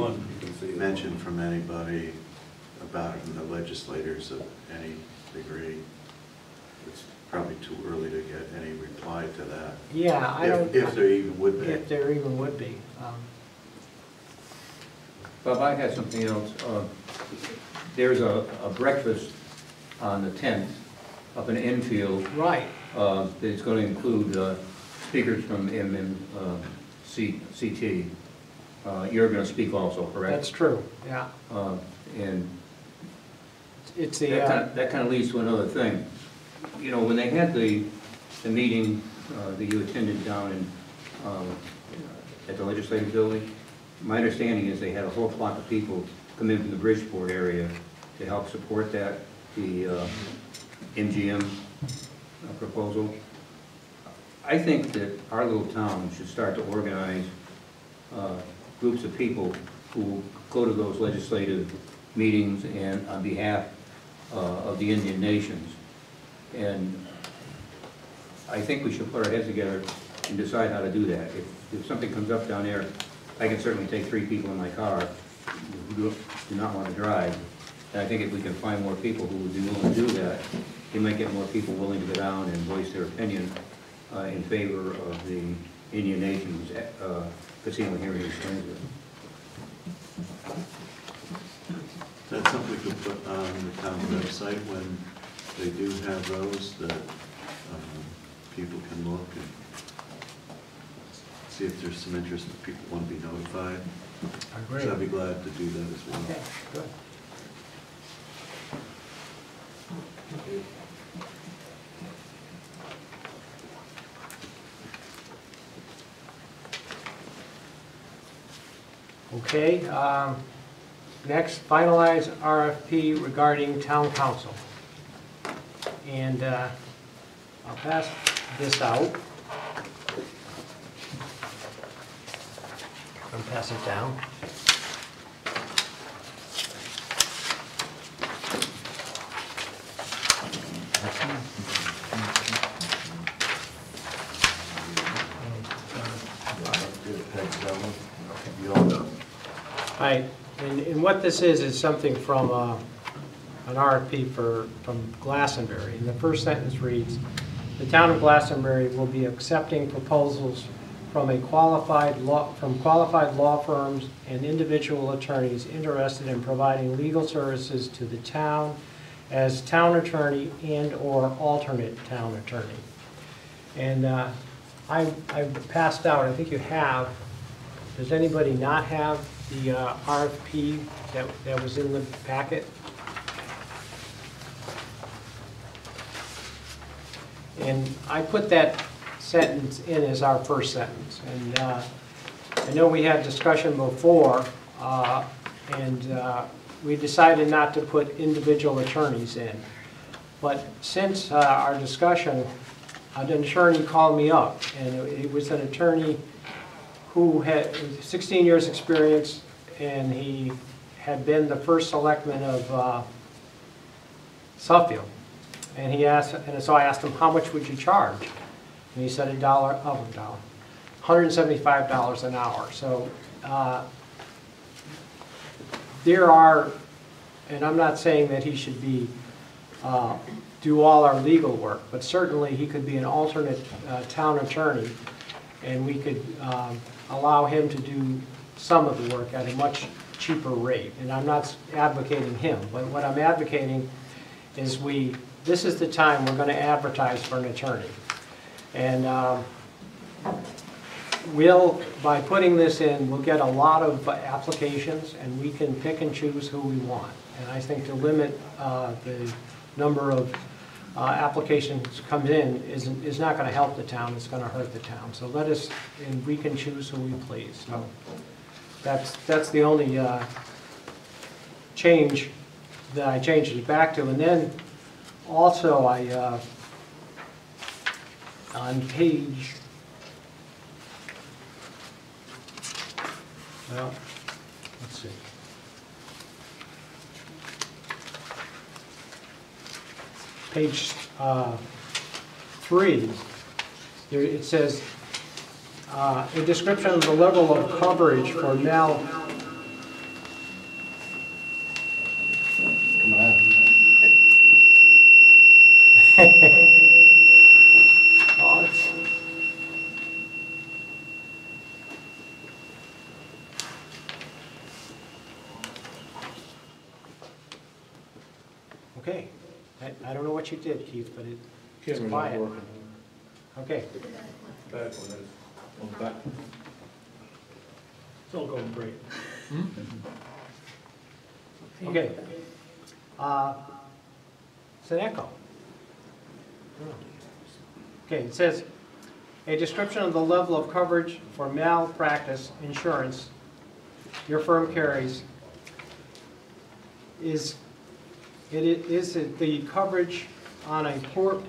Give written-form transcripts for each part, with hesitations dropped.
one mention from anybody about it from the legislators of any degree. It's probably too early to get any reply to that. Yeah, I don't... If there even would be. If there even would be. Bob, I had something else. There's a breakfast on the 10th up in Enfield. Right. It's going to include speakers from MMCT. You're going to speak also, correct? That's true, yeah. And it's the... that kind of leads to another thing. You know, when they had the meeting that you attended down in, at the legislative building, my understanding is they had a whole flock of people come in from the Bridgeport area to help support that, the MGM proposal. I think that our little town should start to organize groups of people who go to those legislative meetings and on behalf of the Indian nations. And I think we should put our heads together and decide how to do that. If something comes up down there, I can certainly take 3 people in my car who do not want to drive. And I think if we can find more people who would be willing to do that, we might get more people willing to go down and voice their opinion in favor of the Indian Nations casino here in East Windsor. That's something we could put on the town website when they do have those, that people can look and see if there's some interest that people want to be notified. I agree. So I'd be glad to do that as well. Okay, good. Okay, next, finalize RFP regarding town council. And I'll pass this out. I'll pass it down. Right, and what this is something from an RFP from Glastonbury. And the first sentence reads, the town of Glastonbury will be accepting proposals from qualified law firms and individual attorneys interested in providing legal services to the town as town attorney and or alternate town attorney. And I passed out, I think you have, does anybody not have the RFP that was in the packet? And I put that sentence in as our first sentence. And I know we had discussion before, and we decided not to put individual attorneys in. But since our discussion, an attorney called me up, and it was an attorney who had 16 years experience, and he had been the first selectman of Suffield. And he asked, and so I asked him, how much would you charge? And he said $175 an hour. So there are, and I'm not saying that he should be do all our legal work, but certainly he could be an alternate town attorney, and we could allow him to do some of the work at a much cheaper rate. And I'm not advocating him, but what I'm advocating is this is the time we're going to advertise for an attorney. And by putting this in, we'll get a lot of applications, and we can pick and choose who we want. And I think to limit the number of applications come in is not going to help the town, it's going to hurt the town. So and we can choose who we please. So that's the only change that I changed it back to. And then also on page, well, let's see. Page 3, it says, a description of the level of coverage for Oh, it's- Okay, I don't know what you did, Keith, but it's Camera's not quiet. working. Okay, Back one is, on the back. It's all going great. okay. It's an echo. Okay, it says, a description of the level of coverage for malpractice insurance your firm carries is it the coverage on a poor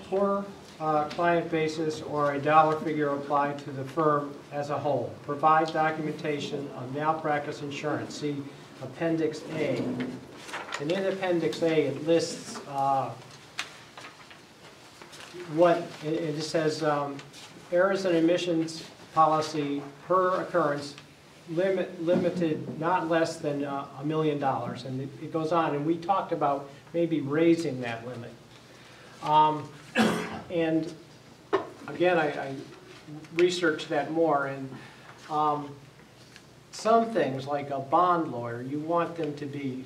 client basis or a dollar figure applied to the firm as a whole. Provide documentation on malpractice insurance. See Appendix A. And in Appendix A, it lists it says errors and omissions policy per occurrence limited not less than $1 million. And it goes on, and we talked about maybe raising that limit. And again, I researched that more, and some things like a bond lawyer, you want them to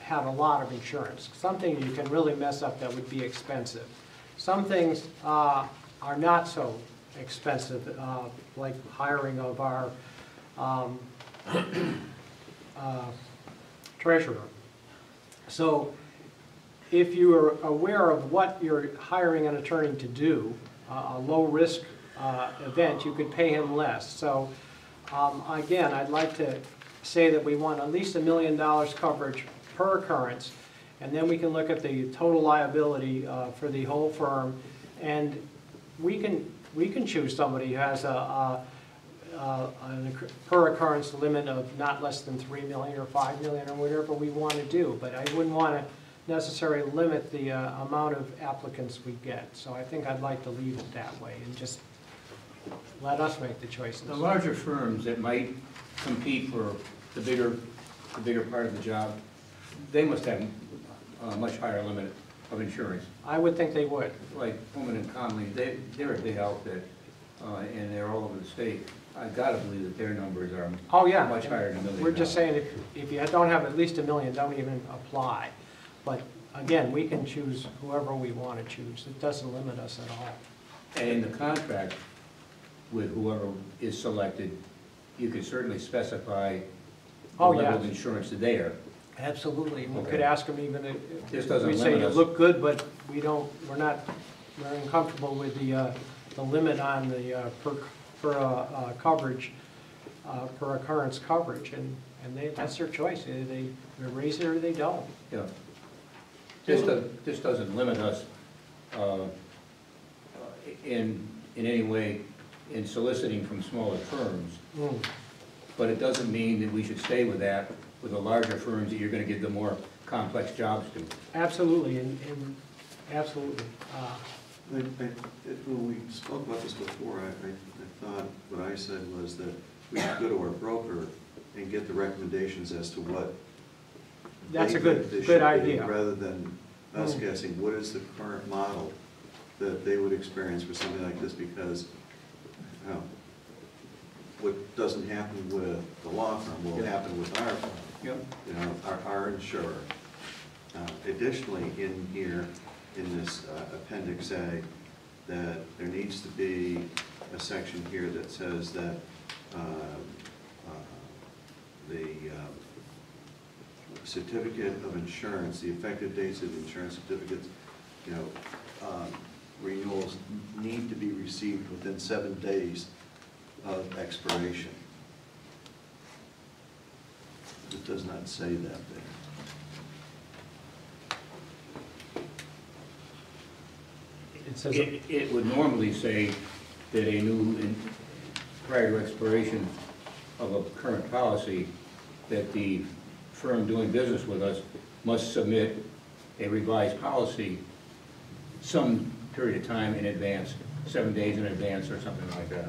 have a lot of insurance. Something you can really mess up that would be expensive. Some things are not so expensive, like hiring of our treasurer. So if you are aware of what you're hiring an attorney to do, a low-risk event, you could pay him less. So again, I'd like to say that we want at least $1 million coverage per occurrence, and then we can look at the total liability for the whole firm, and we can choose somebody who has a per occurrence limit of not less than $3 million or $5 million or whatever we want to do, but I wouldn't want to necessarily limit the amount of applicants we get. So I think I'd like to leave it that way and just let us make the choices. The larger firms that might compete for the bigger part of the job, they must have a much higher limit of insurance. I would think they would. Like Pullman and Conley, they're a big outfit, and they're all over the state. I've got to believe that their numbers are Oh, yeah. much higher than $1 million. We're just saying if you don't have at least $1 million, don't even apply. But again, we can choose whoever we want to choose. It doesn't limit us at all. And in the contract with whoever is selected, you could certainly specify the Oh, level yes. of insurance there. Absolutely. We Okay. could ask them even This if doesn't we say limit you us. look good, but we're uncomfortable with the limit on the per coverage, per occurrence coverage, and that's their choice. They raise it or they don't. Yeah. This doesn't limit us in any way in soliciting from smaller firms, but it doesn't mean that we should stay with that with the larger firms that you're going to give the more complex jobs to. Absolutely, and absolutely. When we spoke about this before, I thought what I said was that we should go to our broker and get the recommendations as to what That's a they think this good should be, idea. rather than us guessing what is the current model that they would experience for something like this, because you know, what doesn't happen with the law firm will happen with our firm. Yep. You know, our insurer. Additionally, in here, in this Appendix A, that there needs to be a section here that says that the certificate of insurance, the effective dates of the insurance certificates, you know, renewals need to be received within 7 days of expiration. It does not say that there. It says, It would normally say that a new, prior to expiration of a current policy, that the firm doing business with us must submit a revised policy some period of time in advance, 7 days in advance or something like that.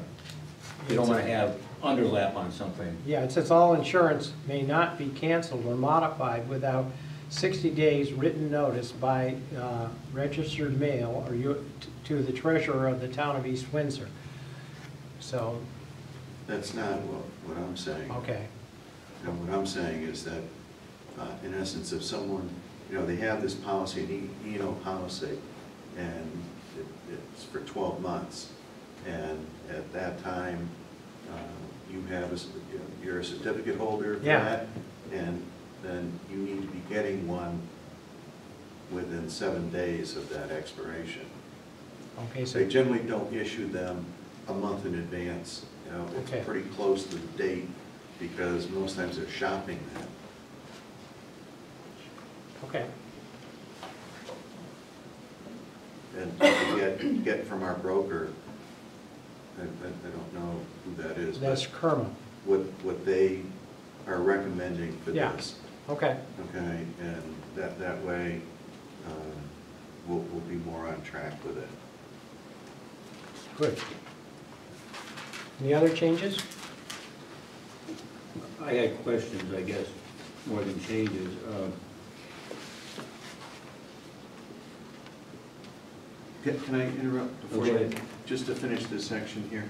You don't want to have underlap on something. yeah, it says all insurance may not be canceled or modified without 60 days written notice by registered mail or to the treasurer of the town of East Windsor. So, That's not what I'm saying. okay, What I'm saying is that, in essence, if someone, they have this policy, an E&O policy, and it's for 12 months, and at that time, you have, you're a certificate holder for Yeah. that, and then you need to be getting one within 7 days of that expiration. okay, so, They generally don't issue them a month in advance. Okay. It's pretty close to the date, because most times they're shopping that. okay, And to get from our broker, I don't know who that is, that's but Kerma, what they are recommending for Yeah. this. okay. Okay, and that way, we'll be more on track with it. Good. Any other changes? I had questions, I guess, more than changes. Can I interrupt before Go you, ahead. just to finish this section here?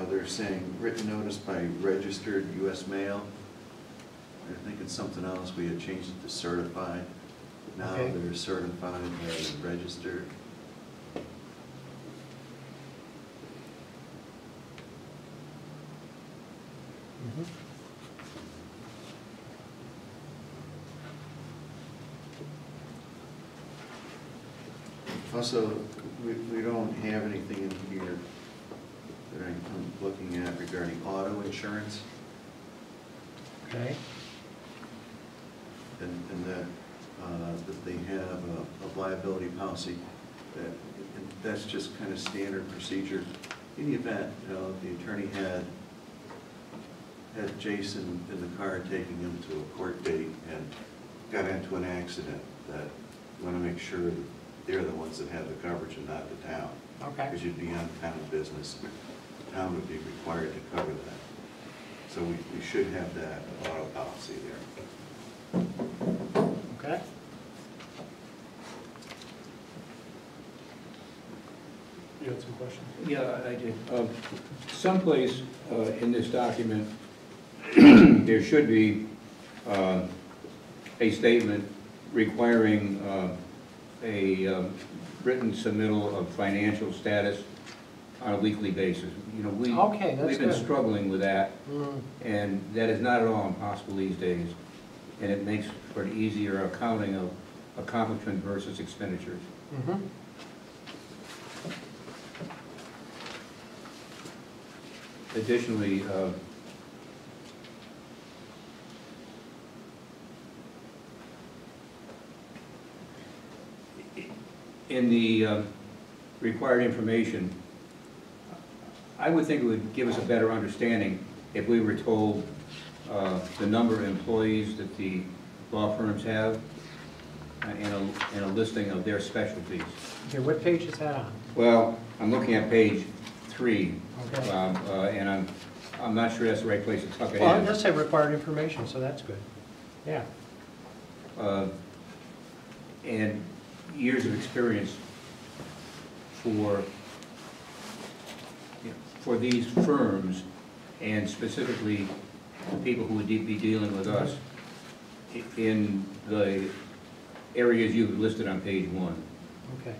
They're saying written notice by registered US mail. I think it's something else, we had changed it to certified. Now Okay. they're certified rather than registered. Mhm. Also, we don't have anything in here that I'm looking at regarding auto insurance, Okay, and that they have a liability policy, and that's just kind of standard procedure. In the event, the attorney had Jason in the car taking him to a court date and got into an accident, that you want to make sure that they're the ones that have the coverage and not the town. okay, Because you'd be on town business, the town would be required to cover that. So we should have that auto policy there. okay. You had some questions? Yeah, I did. Someplace in this document, there should be a statement requiring a written submittal of financial status on a weekly basis. Okay, that's we've been good. struggling with that, Mm, and that is not at all impossible these days. And it makes for an easier accounting of accomplishment versus expenditures. mhm. Additionally, in the required information, I would think it would give us a better understanding if we were told the number of employees that the law firms have and a listing of their specialties. Okay, what page is that on? Well, I'm looking at page 3, Okay. and I'm not sure that's the right place to tuck it Well, it in. does say required information, so that's good. Yeah, And years of experience for these firms, and specifically the people who would be dealing with us in the areas you've listed on page 1. okay.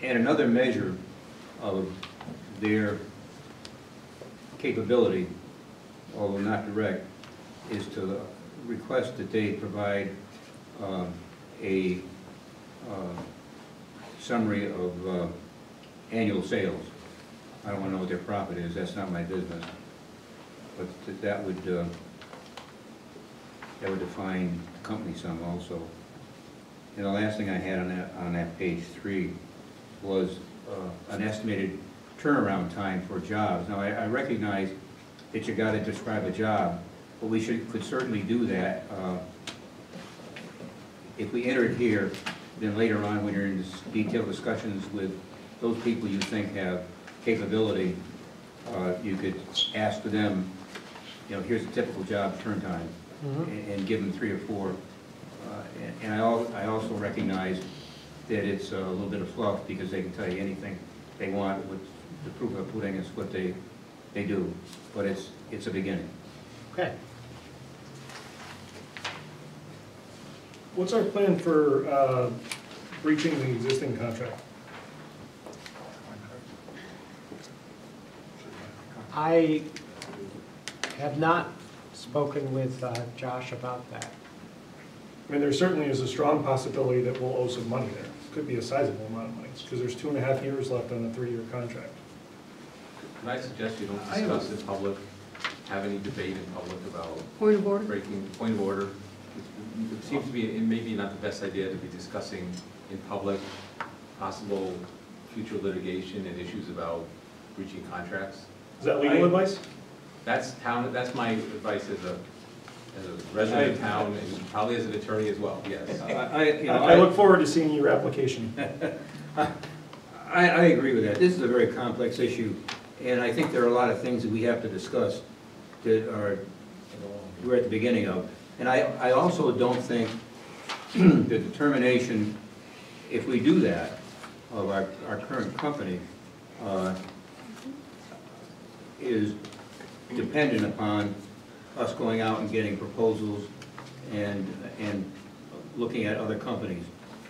And another measure of their capability, although not direct, is to request that they provide a summary of annual sales. I don't want to know what their profit is, that's not my business. But that would define company sum also. And the last thing I had on that page 3 was an estimated turnaround time for jobs. Now, I recognize that you got to describe a job, but we could certainly do that. If we enter it here, then later on, when you're in detailed discussions with those people you think have capability, you could ask them, you know, here's a typical job turn time, and give them 3 or 4. And I also recognize that it's a little bit of fluff, because they can tell you anything they want with the proof of pudding is what they do, but it's a beginning. Okay. What's our plan for breaching the existing contract? I have not spoken with Josh about that. I mean, there certainly is a strong possibility that we'll owe some money there. Could be a sizable amount of money, because there's 2.5 years left on a 3-year contract. Can I suggest you don't discuss in public, have any debate in public about Point of order? breaking, point of order? It seems to be, it may be not the best idea to be discussing in public possible future litigation and issues about breaching contracts. Is that legal advice? That's my advice as a resident of town, and probably as an attorney as well, yes. I look forward to seeing your application. I agree with that. This is a very complex issue, and I think there are a lot of things that we have to discuss that we're at the beginning of. And I also don't think the determination, if we do that, of our current company, is dependent upon us going out and getting proposals and looking at other companies.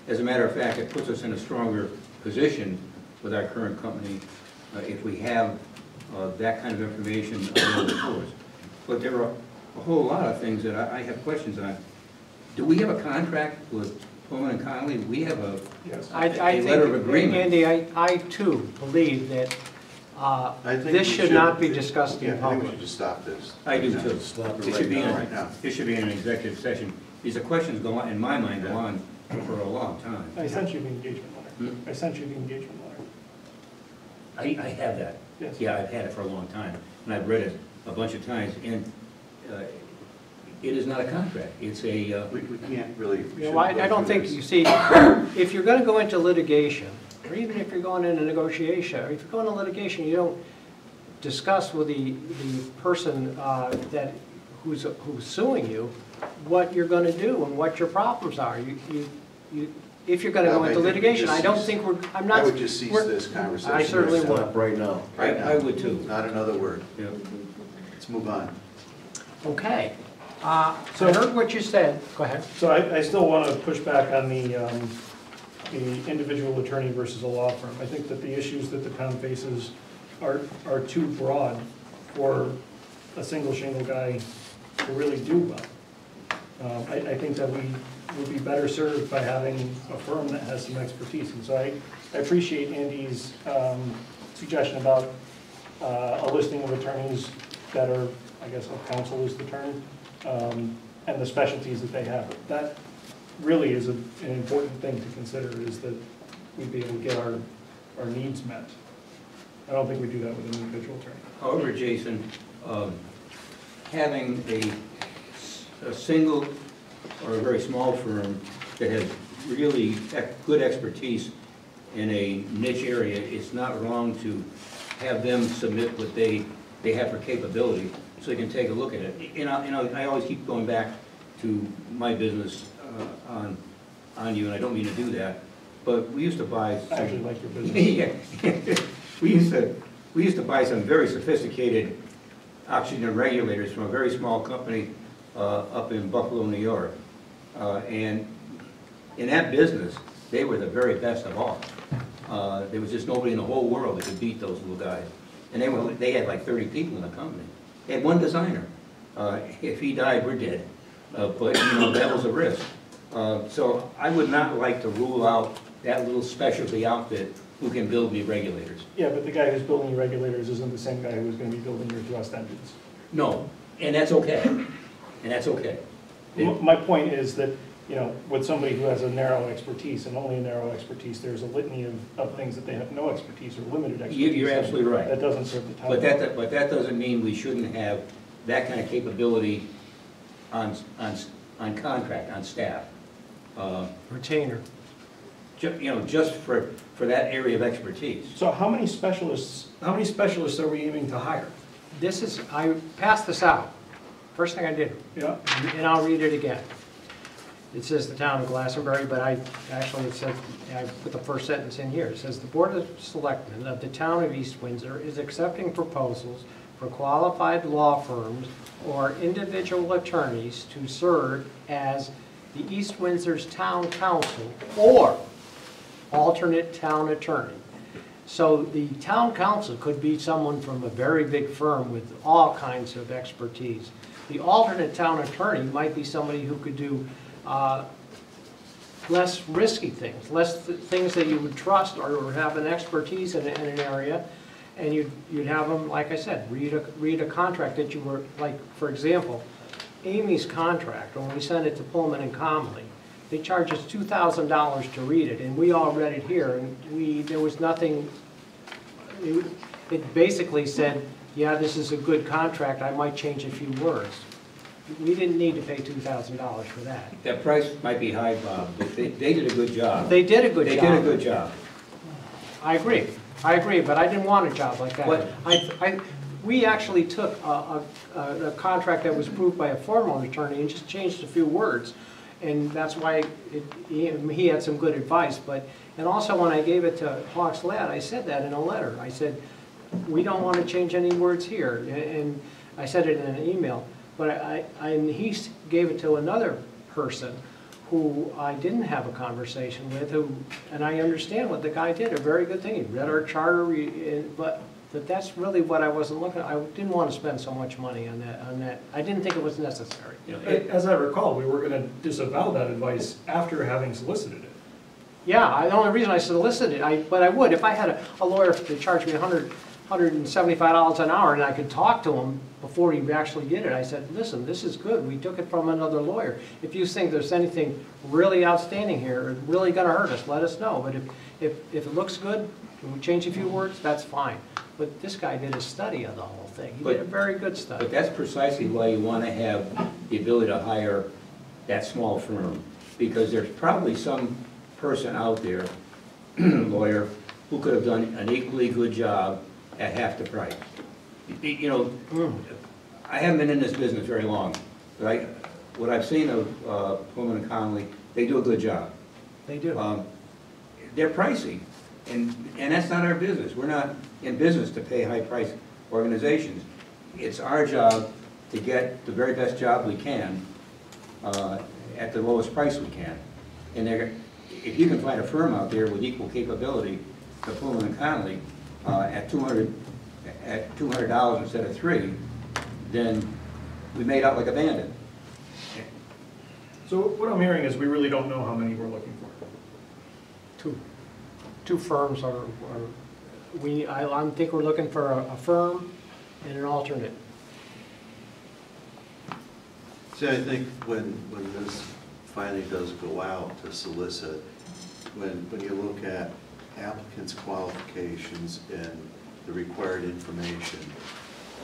As a matter of fact, it puts us in a stronger position with our current company if we have that kind of information available to us. But there are a whole lot of things that I have questions on. Do we have a contract with Pullman and Connolly? We have a Yes. I letter of think, agreement. Andy, I too believe that I think this we should not be discussed Yeah, in I think we public. should just stop this. I do Right now. too. Stop it It should right be now, in, right now. it should be in an executive session. These are questions go on, in my mind, go on for a long time. I sent you the engagement letter. Hmm? I sent you the engagement letter. I have that. Yes. Yeah, I've had it for a long time, and I've read it a bunch of times, and it is not a contract. It's a, We can't really. we You know, shouldn't go I don't through think, this. you see, if you're gonna go into litigation, or even if you're going into negotiation, or if you're going into litigation, you don't discuss with the person who's suing you what you're gonna do and what your problems are. If you're gonna Well, go I into think we litigation, just I don't cease- think I'm not. I would just cease we're- this conversation. I certainly would. Stop right now. I would too. Not another word. Yeah. Let's move on. Okay. So I heard what you said. Go ahead. So I still want to push back on the individual attorney versus a law firm. I think that the issues that the town faces are too broad for a single shingle guy to really do well. I think that we would be better served by having a firm that has some expertise. And so I appreciate Andy's suggestion about a listing of attorneys that are, I guess, of counsel is the term, and the specialties that they have. That really is an important thing to consider, is that we'd be able to get our needs met. I don't think we do that with an individual attorney. However, Jason, having a single or a very small firm that has really good expertise in a niche area, it's not wrong to have them submit what they have for capability, so they can take a look at it. And I always keep going back to my business on you, and I don't mean to do that, but we used to buy I actually like your business. yeah. We used to buy some very sophisticated oxygen regulators from a very small company up in Buffalo, New York. And in that business, they were the very best of all. There was just nobody in the whole world that could beat those little guys. And they had like 30 people in the company. They had one designer. If he died, we're dead. But that was a risk. So I would not like to rule out that little specialty outfit who can build me regulators. Yeah, but the guy who's building your regulators isn't the same guy who's going to be building your thrust engines. No, and that's okay. And that's okay. My point is that, with somebody who has a narrow expertise, and only a narrow expertise, there's a litany of things that they have no expertise or limited expertise. You're absolutely right. That doesn't serve the town. But that doesn't mean we shouldn't have that kind of capability on contract, on staff. Retainer. just for that area of expertise. So how many specialists are we aiming to hire? I passed this out, first thing I did, Yeah, and I'll read it again. It says the town of Glastonbury, but it says, I put the first sentence in here. It says, "The Board of Selectmen of the town of East Windsor is accepting proposals for qualified law firms or individual attorneys to serve as the East Windsor's town council or alternate town attorney." So the town council could be someone from a very big firm with all kinds of expertise. The alternate town attorney might be somebody who could do less risky things, things that you would trust or have an expertise in an area, and you'd have them, like I said, read a contract that you were, like, for example, Amy's contract, when we sent it to Pullman and Comley, they charged us $2,000 to read it, and we all read it here, and there was nothing, it basically said, yeah, this is a good contract, I might change a few words. We didn't need to pay $2,000 for that. That price might be high, Bob, but they did a good job. They did a good job. They did a good job. I agree, but I didn't want a job like that. What? We actually took a contract that was approved by a former attorney and just changed a few words, and that's why he had some good advice. And also when I gave it to Hawks Lad, I said that in a letter. I said, we don't want to change any words here, and I said it in an email. But he gave it to another person who I didn't have a conversation with, and I understand what the guy did, a very good thing. He read our charter, but that's really what I wasn't looking at. I didn't want to spend so much money on that. I didn't think it was necessary. as I recall, we were gonna disavow that advice after having solicited it. Yeah, the only reason I solicited it, but I would, if I had a lawyer to charge me $175 an hour and I could talk to him before he actually did it, I said, listen, this is good, we took it from another lawyer. If you think there's anything really outstanding here, or really gonna hurt us, let us know. But if it looks good, and we change a few words, that's fine. But this guy did a study of the whole thing. He did a very good study. But that's precisely why you want to have the ability to hire that small firm, because there's probably some person out there, lawyer, who could have done an equally good job at half the price. You know, I haven't been in this business very long, but what I've seen of Pullman and Connolly, they do a good job. They do. They're pricey, and that's not our business. We're not in business to pay high-priced organizations. It's our job to get the very best job we can at the lowest price we can. And if you can find a firm out there with equal capability to Pullman and Connolly at $200 instead of $300, then we made out like a bandit. So what I'm hearing is we really don't know how many we're looking for. Two firms I think we're looking for a firm and an alternate. See, I think when this finally does go out to solicit, when you look at applicants' qualifications and the required information,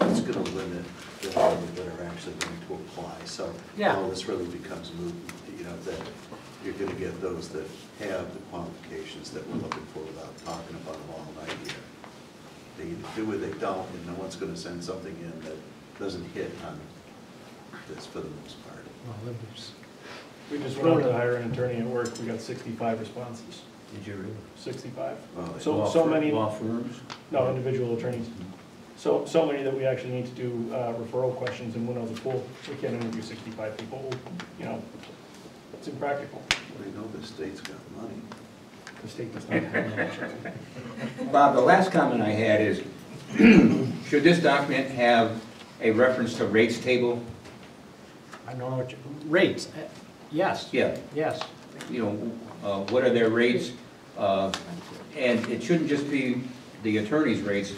it's going to limit the number that are actually going to apply. So all this really becomes moot, you know, that you're going to get those that have the qualifications that we're looking for without talking about them all night here. They either do or they don't, and no one's going to send something in that doesn't hit on this for the most part. We just went out to hire an attorney at work, we got 65 responses. Did you really? 65. Well, So many. Law firms? No, individual attorneys. So many that we actually need to do referral questions and winnow the pool. We can't interview 65 people, you know, it's impractical. we know the state's got money. The state does not have much. Bob, the last comment I had is, should this document have a reference to rates table? I don't know rates. Yes. Yeah. Yes. You know, what are their rates? And it shouldn't just be the attorney's rates,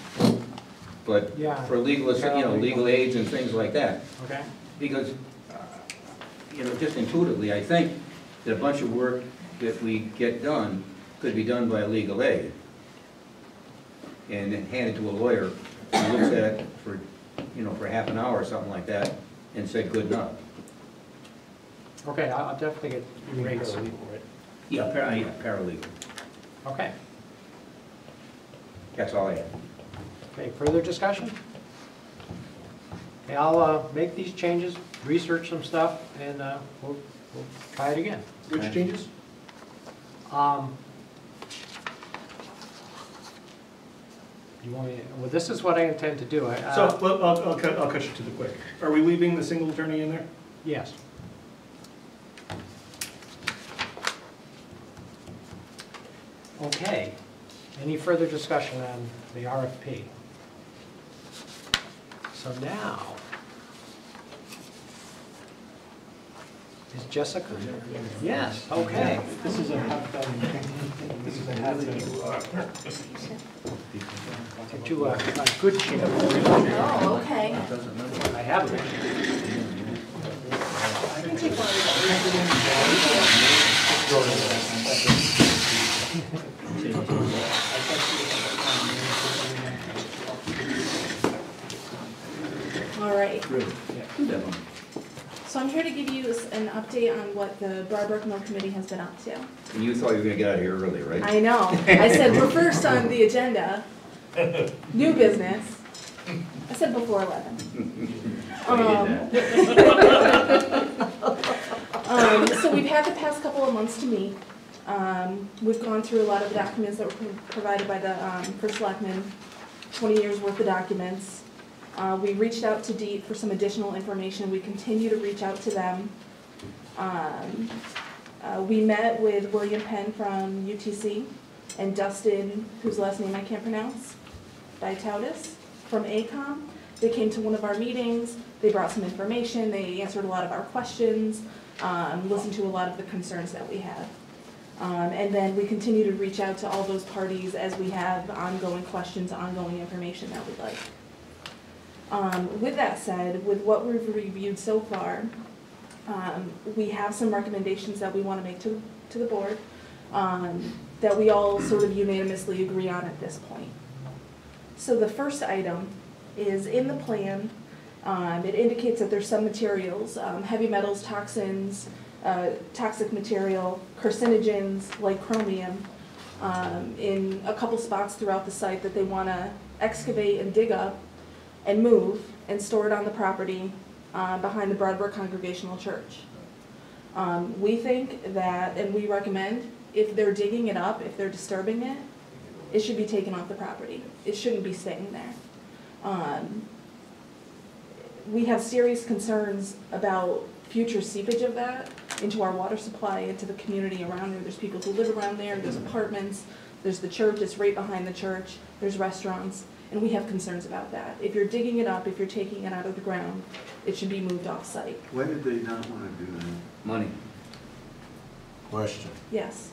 but for legal, legal aids and things like that. Okay. Because, just intuitively, I think that a bunch of work that we get done could be done by a legal aid and then handed to a lawyer who looks at it for half an hour or something like that and said, good enough. Okay, I'll definitely get rates. Yeah, paralegal. Okay. That's all I have. Okay, further discussion? Okay, I'll make these changes, research some stuff, and we'll try it again. Which Okay. changes? You want me, well, this is what I intend to do. So, well, I'll cut you to the quick. Are we leaving the single attorney in there? Yes. Okay, any further discussion on the RFP? So now, is Jessica? Yes, okay. This is a half done. This is a half done. Get you a good chair. Oh, okay. I have it. I can take one of those. All right, so I'm here to give you an update on what the Barbrook Mill Committee has been up to. And you thought you were gonna get out of here early, right? I know, I said we're first on the agenda, new business. I said before 11. So we've had the past couple of months to meet. We've gone through a lot of the documents that were provided by the first selectman, 20 years worth of documents. We reached out to DEEP for some additional information. We continue to reach out to them. We met with William Penn from UTC and Dustin, whose last name I can't pronounce, Vitautis, from ACOM. They came to one of our meetings. They brought some information. They answered a lot of our questions, listened to a lot of the concerns that we have. And then we continue to reach out to all those parties as we have ongoing questions, ongoing information that we'd like. With that said, with what we've reviewed so far, we have some recommendations that we want to make to the board that we all sort of unanimously agree on at this point. So the first item is in the plan. It indicates that there's some materials, heavy metals, toxins, toxic material, carcinogens like chromium, in a couple spots throughout the site that they want to excavate and dig up and move and store it on the property behind the Broadbrook Congregational Church. We think that, and we recommend, if they're digging it up, if they're disturbing it, it should be taken off the property. It shouldn't be staying there. We have serious concerns about future seepage of that into our water supply, into the community around there. There's people who live around there, there's apartments, there's the church, it's right behind the church, there's restaurants, and we have concerns about that. If you're digging it up, if you're taking it out of the ground, it should be moved off-site. Why did they not want to do that? Money. Question, Yes,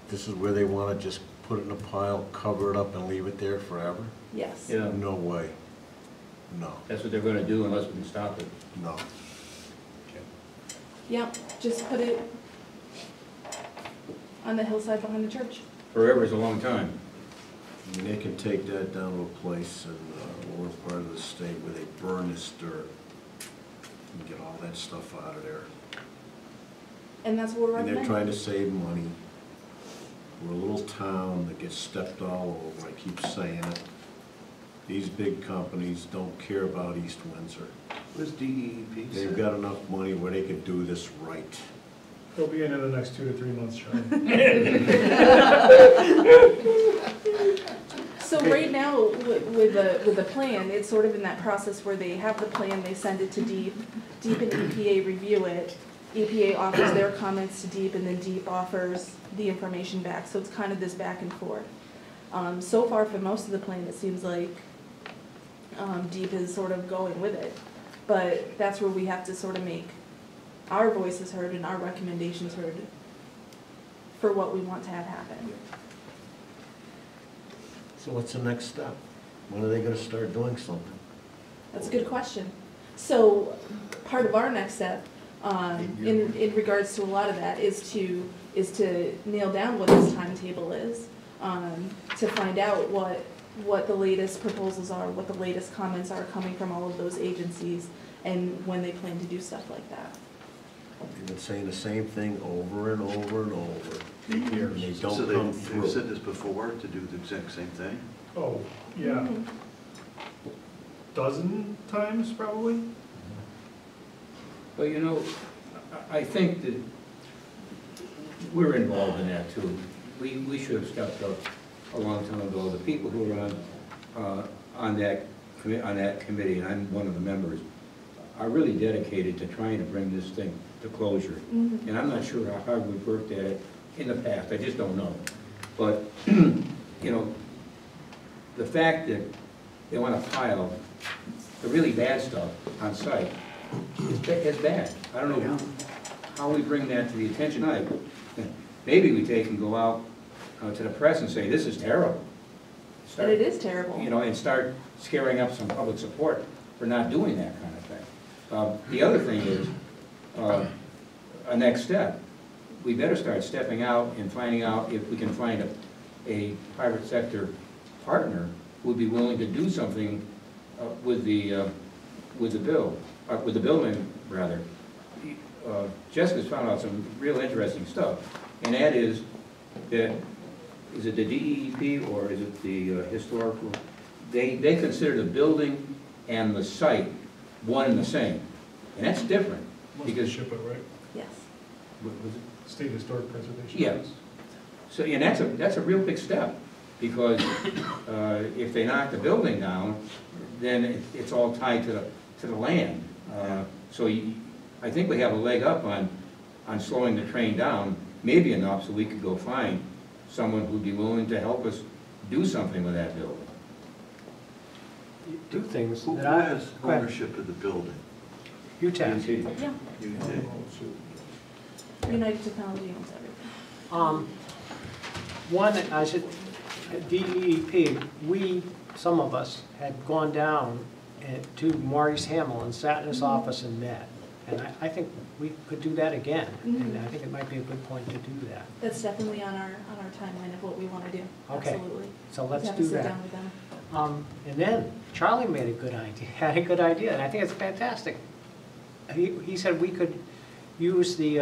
this is where they want to just put it in a pile, cover it up and leave it there forever? yes. Yeah, No way. No, that's what they're gonna do unless we can stop it. no. Yep, just put it on the hillside behind the church. Forever is a long time. I mean, they can take that down to a place in the lower part of the state where they burn this dirt and get all that stuff out of there. And that's what we're And they're recommending. trying to save money. We're a little town that gets stepped all over, I keep saying it. These big companies don't care about East Windsor. What does DEP say? They've got enough money where they could do this right. They'll be in the next 2 to 3 months, Sean. So right now, with the plan, it's sort of in that process where they have the plan, they send it to DEEP, DEEP and EPA review it, EPA offers their comments to DEEP, and then DEEP offers the information back, so it's kind of this back and forth. So far, for most of the plan, it seems like DEEP is sort of going with it, but that's where we have to sort of make our voices heard and our recommendations heard for what we want to have happen. So what's the next step? When are they gonna start doing something? That's a good question. So, part of our next step, in regards to a lot of that, is to nail down what this timetable is, to find out what the latest proposals are, what the latest comments are coming from all of those agencies, and when they plan to do stuff like that. They've been saying the same thing over and over and over. And they So don't come they've said through. this before, to do the exact same thing? Oh, yeah, Mhm. dozen times probably? Well, you know, I think that we're involved in that too. We should have stepped up a long time ago. The people who are on that committee, and I'm one of the members, are really dedicated to trying to bring this thing to closure. Mhm. And I'm not sure how hard we've worked at it in the past, I just don't know. But, you know, the fact that they want to pile the really bad stuff on site is bad. I don't know how we bring that to the attention. Maybe we take and go out to the press and say, this is terrible. And it is terrible. You know, and start scaring up some public support for not doing that kind of thing. The other thing is, a next step, we better start stepping out and finding out if we can find a private sector partner who would be willing to do something with the building, rather. Jessica's found out some real interesting stuff, and that is that, is it the DEP or is it the historical? They consider the building and the site one and the same, and that's different, because, SHPA, right? Yes. what was it? State Historic Preservation. Yes. So, and that's a real big step, because if they knock the building down, then it's all tied to the land. So I think we have a leg up on slowing the train down, maybe enough so we could go find someone who'd be willing to help us do something with that building. Do things Who that I. has Go ahead. ownership of the building? UTAS. Yeah, You did. United Technology owns everything. One, I said, DEP, some of us, had gone down to Maurice Hamill and sat in his office and met. And I think we could do that again. And I think it might be a good point to do that. That's definitely on our timeline of what we want to do. Okay. Absolutely. So let's Have do to sit that. down with them. And then Charlie made a good idea, had a good idea, and I think it's fantastic. He said we could use the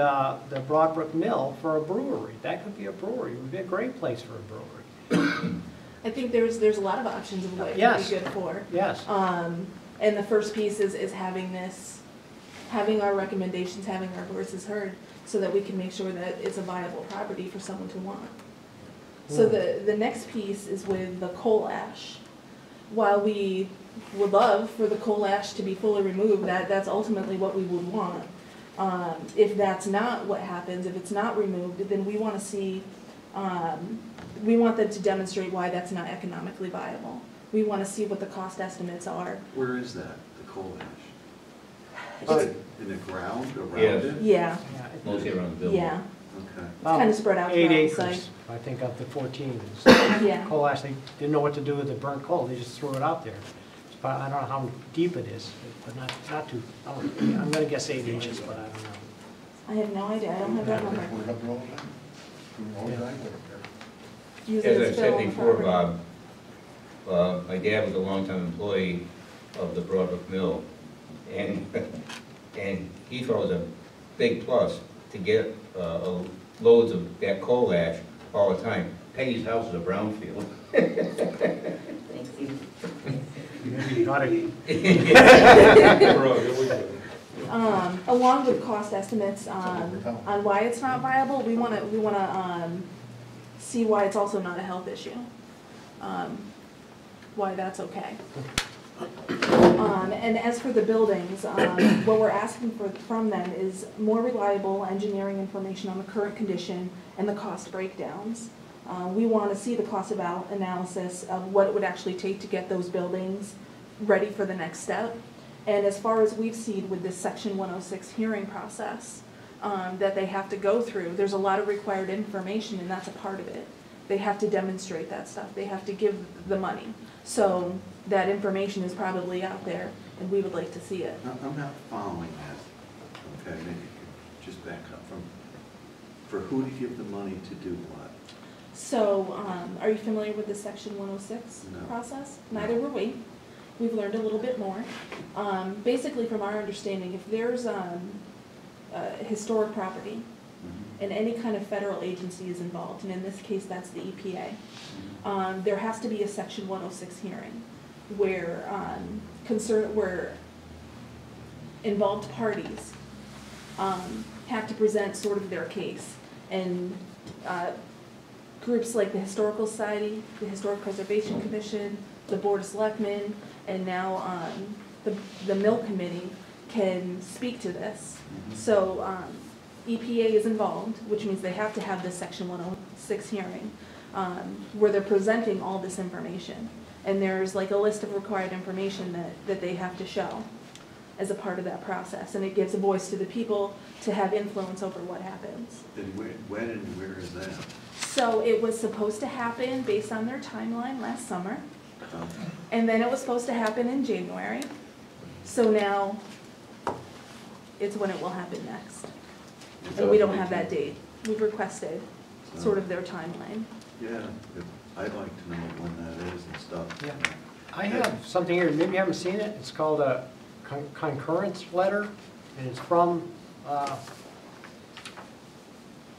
Broadbrook Mill for a brewery. That could be a brewery. It would be a great place for a brewery. I think there's a lot of options of what it Yes. would be good for. Yes. And the first piece is having our recommendations, having our voices heard, so that we can make sure that it's a viable property for someone to want. So the next piece is with the coal ash. While we would love for the coal ash to be fully removed, that's ultimately what we would want. If that's not what happens, if it's not removed, then we want to see, we want them to demonstrate why that's not economically viable. We want to see what the cost estimates are. Where is that, the coal ash? It's- Is it in the ground around Yes. it? Yeah, Mostly around the building. yeah. Okay. It's kind of spread out 8 throughout the acres, site. I think, of the 14. Yeah. Coal ash, they didn't know what to do with the burnt coal, they just threw it out there. But I don't know how deep it is, but not too, I'm gonna guess 8 inches, but I don't know. I have no idea, I don't have that number. Yeah. Use it As I as fill said on the before, property. Bob, my dad was a longtime employee of the Broadbrook Mill, and he thought it was a big plus to get loads of that coal ash all the time. Peggy's house is a brownfield. Maybe not a- Along with cost estimates on why it's not viable, we wanna see why it's also not a health issue. Why that's okay. And as for the buildings, what we're asking from them is more reliable engineering information on the current condition and the cost breakdowns. We want to see the cost analysis of what it would actually take to get those buildings ready for the next step. And as far as we've seen with this Section 106 hearing process that they have to go through, there's a lot of required information, and that's a part of it. They have to demonstrate that stuff. They have to give the money. So that information is probably out there, and we would like to see it. I'm not following that. Okay, maybe you could just back up for who to give the money to do what? So, are you familiar with the Section 106 No. process? Neither were we. We've learned a little bit more. Basically, from our understanding, if there's historic property, Mhm. and any kind of federal agency is involved, and in this case, that's the EPA. There has to be a Section 106 hearing where where involved parties have to present sort of their case, and groups like the Historical Society, the Historic Preservation Commission, the Board of Selectmen, and now the Mill Committee can speak to this. So EPA is involved, which means they have to have this Section 106 hearing where they're presenting all this information. And there's like a list of required information that they have to show as a part of that process. And it gives a voice to the people to have influence over what happens. And when and where is that? So it was supposed to happen based on their timeline last summer. Um, And then it was supposed to happen in January. So now it's when it will happen next. And we don't have that date. We've requested sort of their timeline. Yeah, I'd like to know when that is and stuff. Yeah. I have something here, maybe you haven't seen it, it's called a concurrence letter, and it's from,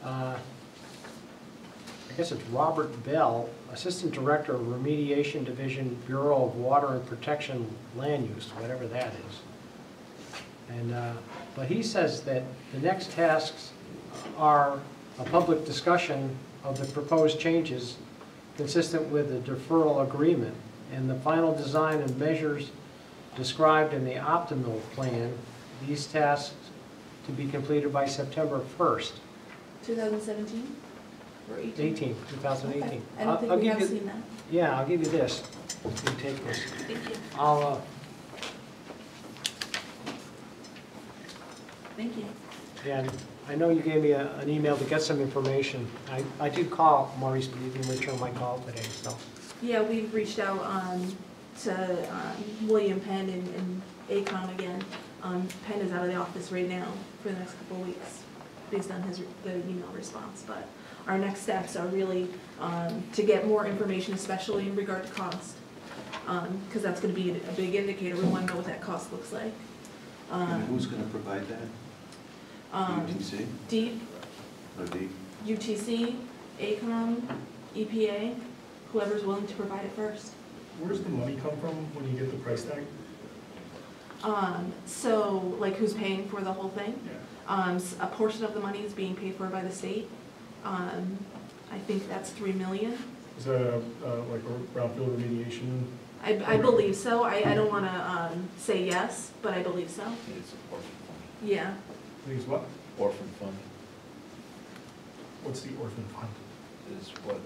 I guess it's Robert Bell, Assistant Director of Remediation Division, Bureau of Water and Protection Land Use, whatever that is. And, but he says that the next tasks are a public discussion of the proposed changes consistent with the deferral agreement and the final design and measures described in the optimal plan, these tasks to be completed by September 1st, 2017 or 18? 2018. Okay. I don't think I'll we give have you- seen that. Yeah, I'll give you this. You can take this. Thank you. Thank you. And I know you gave me an email to get some information. I did call Maurice, but he didn't return my call today, so. Yeah, we've reached out to William Penn and ACOM again. Penn is out of the office right now for the next couple of weeks, based on the email response. But our next steps are really to get more information, especially in regard to cost, because that's going to be a big indicator. We want to know what that cost looks like. And who's gonna provide that? UTC? DEEP, Or the, UTC, ACOM, EPA, whoever's willing to provide it first. Where does the money come from when you get the price tag? So, like, who's paying for the whole thing? Yeah. A portion of the money is being paid for by the state. I think that's $3 million. Is that like a brownfield remediation? I believe so. I don't want to say yes, but I believe so. It's an orphan fund. Yeah. These what? Orphan fund What's the orphan fund? is what,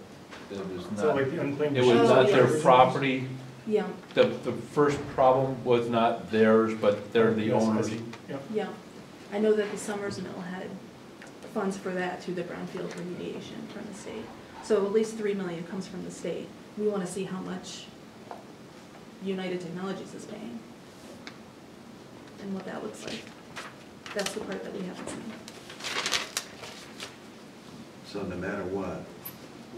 it was Is that not, like the unclaimed? it was Oh, not their yes. property. Yeah. The first problem was not theirs, but they're the Yes, I owners. see. Yep. Yeah. I know that the Summers Mill had funds for that through the brownfield remediation from the state. So at least $3 million comes from the state. We want to see how much United Technologies is paying and what that looks like. That's the part that we haven't seen. so no matter what,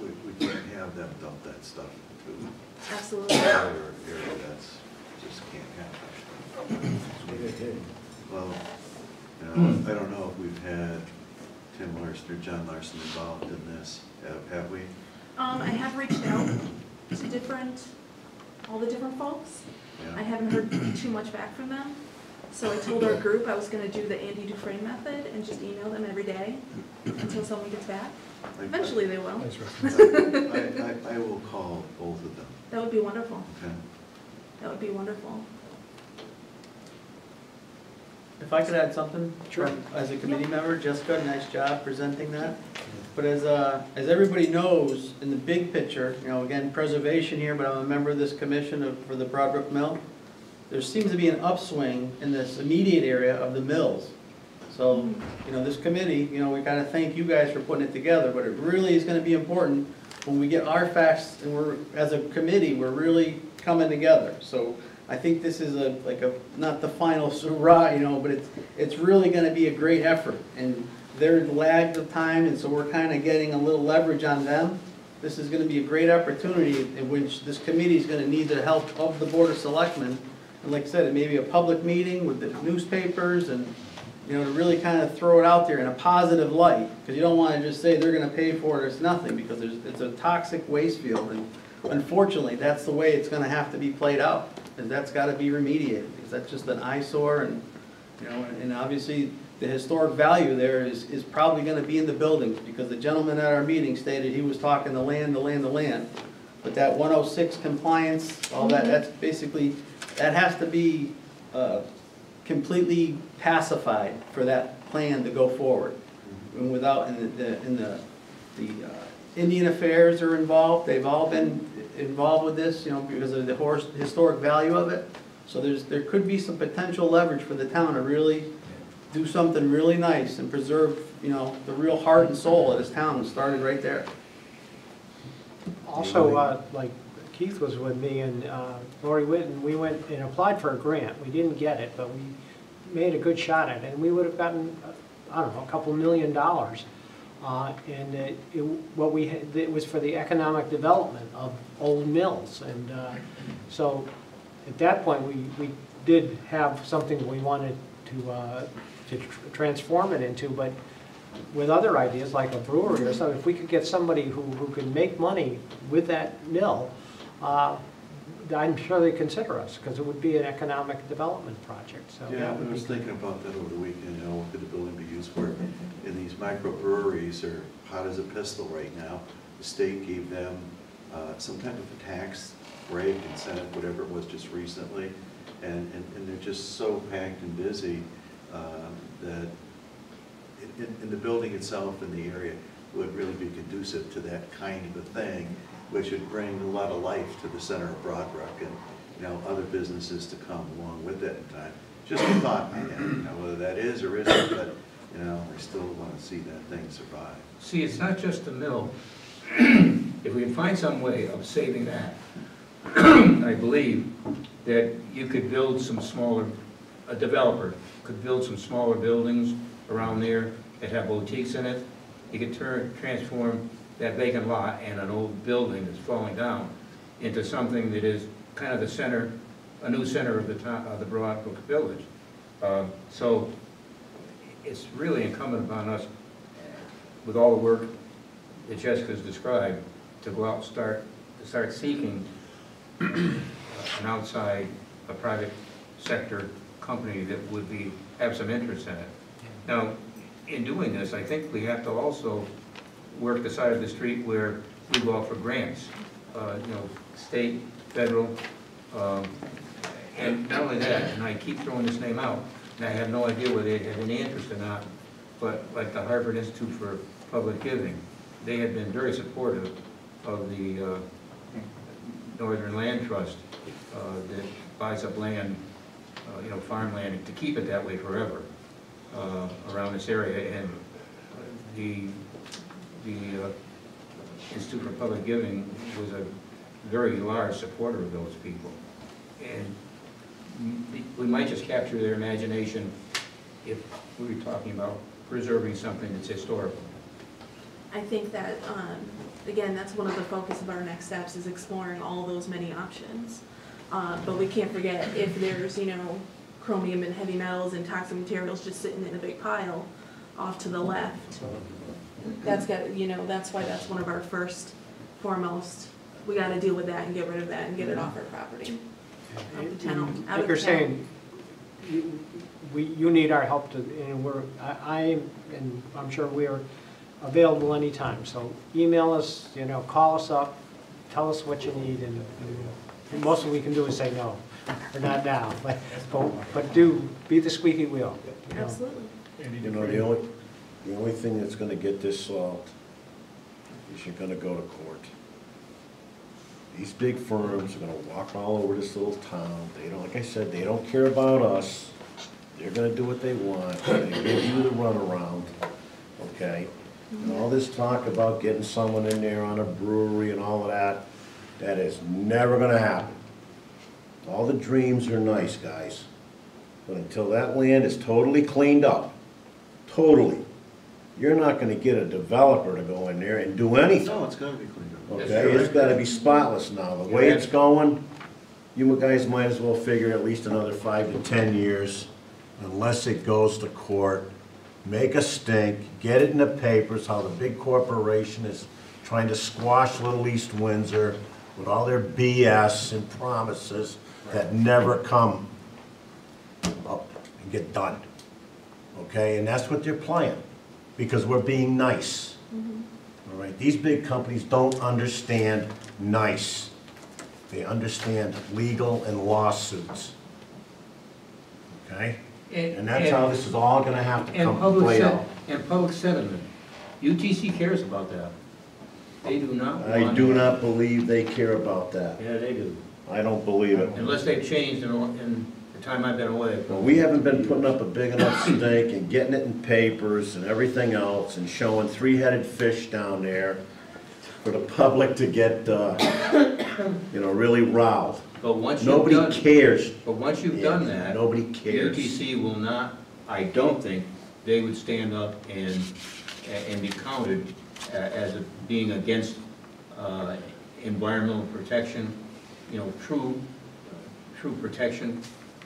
we can't have them dump that stuff into Absolutely. another area, that's, just can't happen. Well, you know, I don't know if we've had Tim Larson or John Larson involved in this, have we? I have reached out to all the different folks. I Yeah. haven't heard too much back from them. So I told our group I was gonna do the Andy Dufresne method and just email them every day until someone gets back. Eventually they will. Nice reference. I will call both of them, That would be wonderful. okay? That would be wonderful. If I could add something? Sure. As a committee member, Jessica, nice job presenting that. But as everybody knows, in the big picture, you know, again, preservation here, but I'm a member of this commission for the Broadbrook Mill. There seems to be an upswing in this immediate area of the mills. So, you know, this committee, you know, we gotta thank you guys for putting it together, but it really is gonna be important when we get our facts and as a committee, we're really coming together. So I think this is not the final hurrah, you know, but it's really gonna be a great effort. And they're lagged of time, and so we're kinda getting a little leverage on them. This is gonna be a great opportunity in which this committee is gonna need the help of the Board of Selectmen. And like I said, it may be a public meeting with the newspapers and you know, to really kind of throw it out there in a positive light, because you don't want to just say they're gonna pay for it or it's nothing, because it's a toxic waste field, and unfortunately, that's the way it's gonna have to be played out, and that's gotta be remediated, because that's just an eyesore, and, you know, and obviously, the historic value there is probably gonna be in the buildings, because the gentleman at our meeting stated he was talking the land. But that 106 compliance, all that, that's basically, that has to be completely pacified for that plan to go forward. And without, the Indian Affairs are involved, they've all been involved with this, you know, because of the historic value of it. So there could be some potential leverage for the town to really do something really nice and preserve, you know, the real heart and soul of this town, and started right there. Also, like Keith was with me and Lori Whitten, we went and applied for a grant. We didn't get it, but we made a good shot at it, and we would have gotten, I don't know, a couple $1 million. And it was for the economic development of old mills, and so at that point we did have something we wanted to transform it into, but with other ideas like a brewery or something, if we could get somebody who could make money with that mill, I'm sure they'd consider us, because it would be an economic development project. So Yeah, I was thinking about that over the weekend, you know, what could the building be used for? And these microbreweries are hot as a pistol right now. The state gave them some kind of a tax break, incentive, whatever it was just recently, and they're just so packed and busy that in the building itself in the area would really be conducive to that kind of a thing, which would bring a lot of life to the center of Broadbrook and, you know, other businesses to come along with that in time. Just a thought, man, you know, whether that is or isn't, but, you know, I still want to see that thing survive. See, it's not just the mill. If we can find some way of saving that, I believe that you could build some smaller, a developer could build some smaller buildings around there that have boutiques in it. You could transform that vacant lot and an old building that's falling down into something that is kind of the center, a new center of the town, of the Broadbrook Village. So it's really incumbent upon us, with all the work that Jessica's described, to go out and start seeking an outside, a private sector company that would have some interest in it. Now, in doing this, I think we have to also work the side of the street where we go out for grants, you know, state, federal, and not only that, and I keep throwing this name out, and I have no idea whether they have any interest or not, but like the Harvard Institute for Public Giving, they have been very supportive of the Northern Land Trust that buys up land, you know, farmland, to keep it that way forever around this area. And the Institute for Public Giving was a very large supporter of those people. And we might just capture their imagination if we were talking about preserving something that's historical. I think that, again, that's one of the focus of our next steps, is exploring all those many options. But we can't forget, if there's, you know, chromium and heavy metals and toxic materials just sitting in a big pile off to the left, that's got, you know, that's why that's one of our foremost, we gotta deal with that and get rid of that and get it off our property. Of the town, out Like of you're the saying, you need our help to, and and I'm sure we are available anytime. So email us, you know, call us up, tell us what you need, and most of we can do is say no, or not now. But do be the squeaky wheel. You know? Absolutely. You know, the only thing that's gonna get this solved is you're gonna go to court. These big firms are gonna walk all over this little town. They don't, like I said, they don't care about us. They're gonna do what they want. They give you the runaround, okay? And all this talk about getting someone in there on a brewery and all of that, that is never gonna happen. All the dreams are nice, guys. But until that land is totally cleaned up, totally, you're not gonna get a developer to go in there and do anything. No, it's gotta be cleaned up. Okay, it's gotta be spotless now. The way it's going, you guys might as well figure at least another 5 to 10 years unless it goes to court, make a stink, get it in the papers, how the big corporation is trying to squash Little East Windsor with all their BS and promises that never come up and get done. Okay, and that's what they're playing, because we're being nice. All right, these big companies don't understand nice. They understand legal and lawsuits. Okay? And that's how this is all gonna have to come play out. And public sentiment. UTC cares about that. They do not want. I do not believe they care about that. Yeah, they do. I don't believe it. Unless they've changed in the time I've been away. Well, we haven't been putting up a big enough stink and getting it in papers and everything else and showing three-headed fish down there for the public to get, you know, really riled. But once you've Nobody done, cares. but once you've done that, Nobody cares. UTC will not, I don't think, they would stand up and be counted as being against environmental protection, you know, true protection,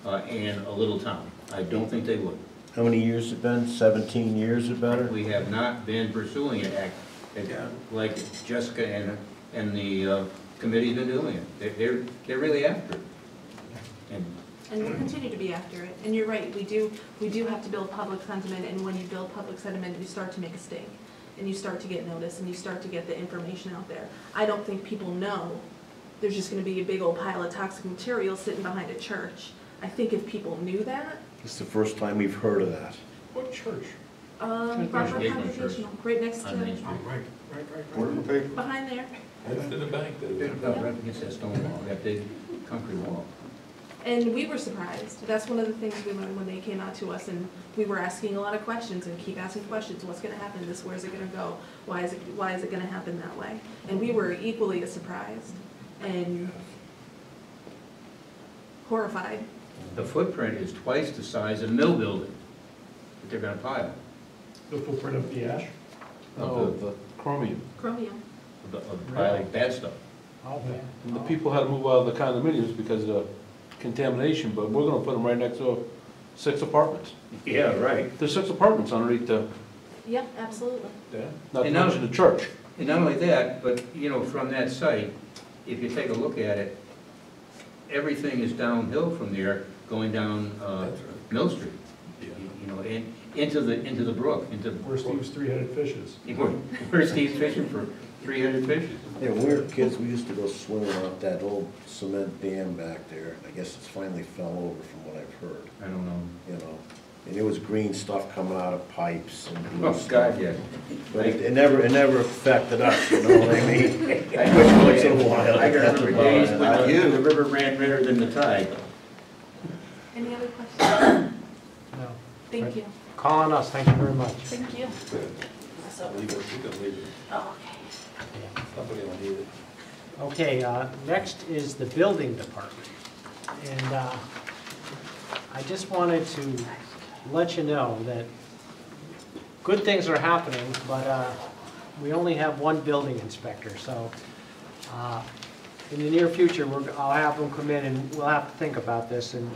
and a little town. I don't think they would. How many years has it been? 17 years or better? We have not been pursuing it like Jessica and the committee's been doing it. They're really after it. And we'll continue to be after it. And you're right, we do have to build public sentiment, and when you build public sentiment, you start to make a stink. And you start to get noticed, and you start to get the information out there. I don't think people know there's just gonna be a big old pile of toxic material sitting behind a church. I think if people knew that. It's the first time we've heard of that. What church? Proper Congregational, right next to, On Main Street. Right. behind there. Next to the bank there. Right against that stone wall, that big concrete wall. And we were surprised. That's one of the things we learned when they came out to us, and we were asking a lot of questions and keep asking questions. What's gonna happen? Where's it gonna go? Why is it gonna happen that way? And we were equally as surprised and horrified. The footprint is twice the size of the mill building that they're gonna pile, The footprint of the ash? Oh, the chromium. Chromium. of the pile of bad stuff. And the people had to move out of the condominiums because of the contamination, but we're gonna put them right next to 6 apartments. Yeah, right. There's 6 apartments underneath the, Yep, absolutely. not to And now- mention the church. And not only that, but, you know, from that site, if you take a look at it, everything is downhill from there, going down Mill Street. You know, and into the brook, Where Steve's three-headed fish is. where Steve's fishing for 300 fishes. Yeah, when we were kids, we used to go swimming off that old cement dam back there. I guess it's finally fell over from what I've heard, I don't know. you know. And there was green stuff coming out of pipes and blue Oh, stuff. God, yeah. But it never affected us, you know what I mean? I Once in a while. I remember days when Not you. the river ran redder than the tide. Any other questions? No. Thank you. Call on us, thank you very much. Thank you. Oh, okay. Somebody will need it. Okay, next is the building department. And I just wanted to let you know that good things are happening, but we only have one building inspector, so in the near future, I'll have them come in and we'll have to think about this. And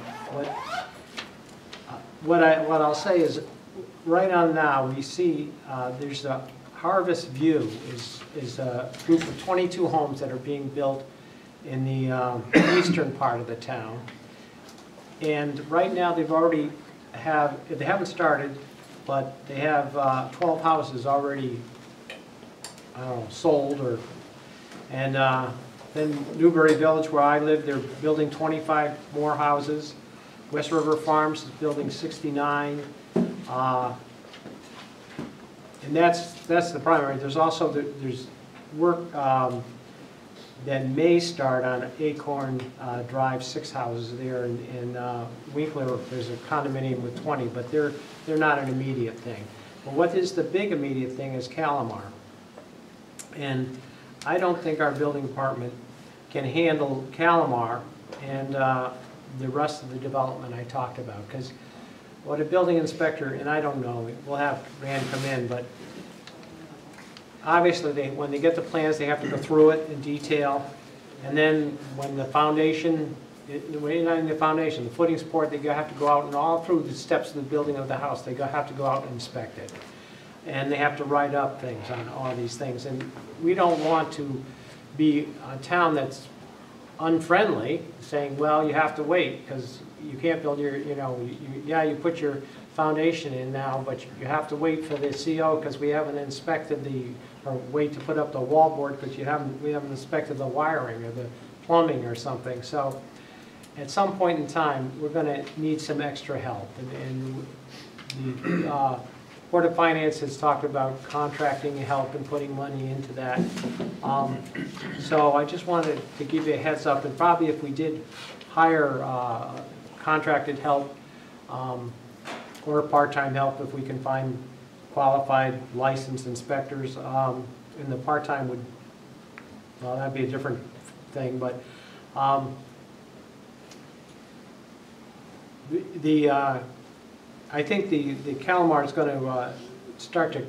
what I'll say is, right on now, we see there's a Harvest View is a group of 22 homes that are being built in the eastern part of the town. And right now, they haven't started, but they have 12 houses already, I don't know, sold and then Newbury Village, where I live, they're building 25 more houses. West River Farms is building 69. And that's the primary. There's also, there's work that may start on Acorn Drive, 6 houses there in Winkler. There's a condominium with 20, but they're not an immediate thing. But what is the big immediate thing is Calamar. And I don't think our building department can handle Calamar and the rest of the development I talked about. Because what a building inspector, and I don't know, we'll have Rand come in, but obviously when they get the plans, they have to go through it in detail. And then when the foundation in the foundation, the footing support, they have to go out and all through the steps of the building of the house, they have to go out and inspect it. And they have to write up things on all these things. And we don't want to be a town that's unfriendly, saying, well, you have to wait, because you can't build your, you put your foundation in now, but you have to wait for the CO, because we haven't inspected or wait to put up the wallboard, because we haven't inspected the wiring or the plumbing or something. So at some point in time, we're going to need some extra help. And the Board of Finance has talked about contracting help and putting money into that. So I just wanted to give you a heads up, and probably if we did hire contracted help or part-time help, if we can find qualified licensed inspectors, and the part-time would, well, that'd be a different thing, but I think the Calamar is going to start to,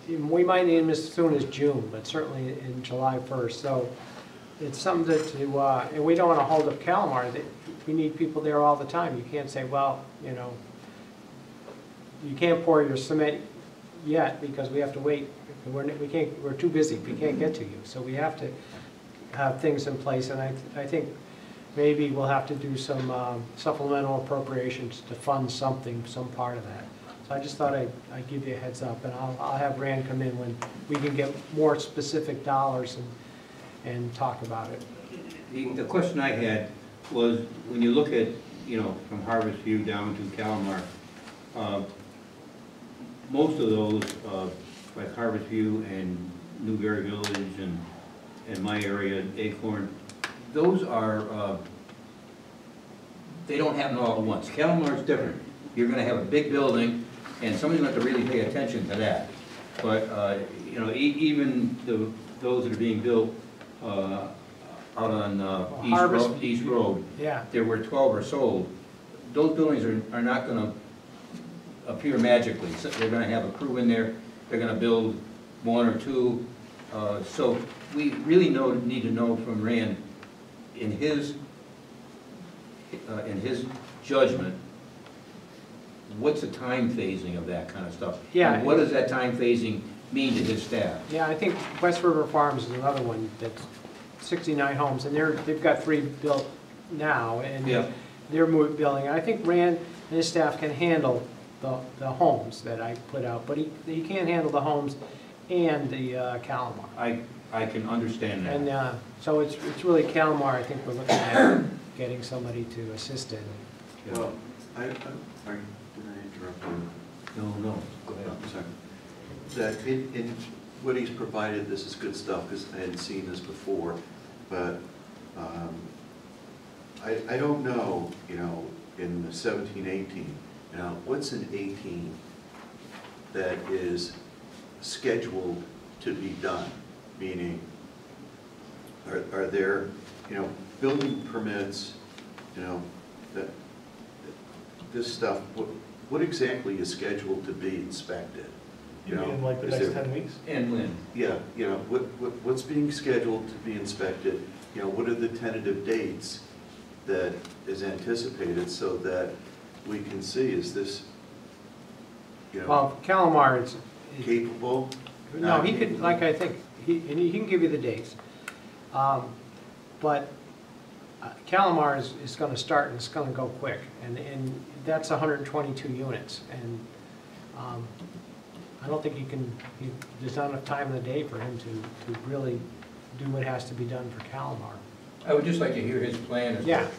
we might need them as soon as June, but certainly in July 1st. So it's something and we don't want to hold up Calamar. We need people there all the time. You can't say, well, you can't pour your cement yet because we have to wait. We're too busy. We can't get to you. So we have to have things in place, and I think maybe we'll have to do some supplemental appropriations to fund something, some part of that. So I just thought I'd give you a heads up, and I'll have Rand come in when we can get more specific dollars and talk about it. The question I had was, when you look at, from Harvest View down to Calamar, most of those, like Harvest View and Newberry Village and my area, Acorn, those are, they don't happen all at once. Calamar's different. You're going to have a big building, and somebody's going to have to really pay attention to that. But, even those that are being built out on East Road, Yeah. there were 12 or sold. Those buildings are not going to appear magically. So they're going to have a crew in there. They're going to build one or two. So we really need to know from Rand, in his judgment, what's the time phasing of that kind of stuff? Yeah. And what does that time phasing mean to his staff? Yeah, I think West River Farms is another one that's 69 homes, and they've got 3 built now, and Yeah. they're building. I think Rand and his staff can handle the homes that I put out, but he can't handle the homes and the Calamar. I can understand that. And so it's really Calamar, I think we're looking at getting somebody to assist in. Well, sorry, did I interrupt you? No, go ahead. I'm sorry. That in what he's provided, this is good stuff, because I hadn't seen this before, but I don't know, in the 17, 18, what's an 18 that is scheduled to be done? Meaning, are there, building permits, that this stuff, what exactly is scheduled to be inspected? You mean in like the next 10 weeks? And when? Yeah, what's being scheduled to be inspected? What are the tentative dates that is anticipated, so that we can see, is this, Well, Calamar is, capable? no, he could, like I think, he can give you the dates. But Calamar is going to start, and it's going to go quick, and that's 122 units, and I don't think there's not enough time in the day for him to really do what has to be done for Calamar. I would just like to hear his plan as Yeah. to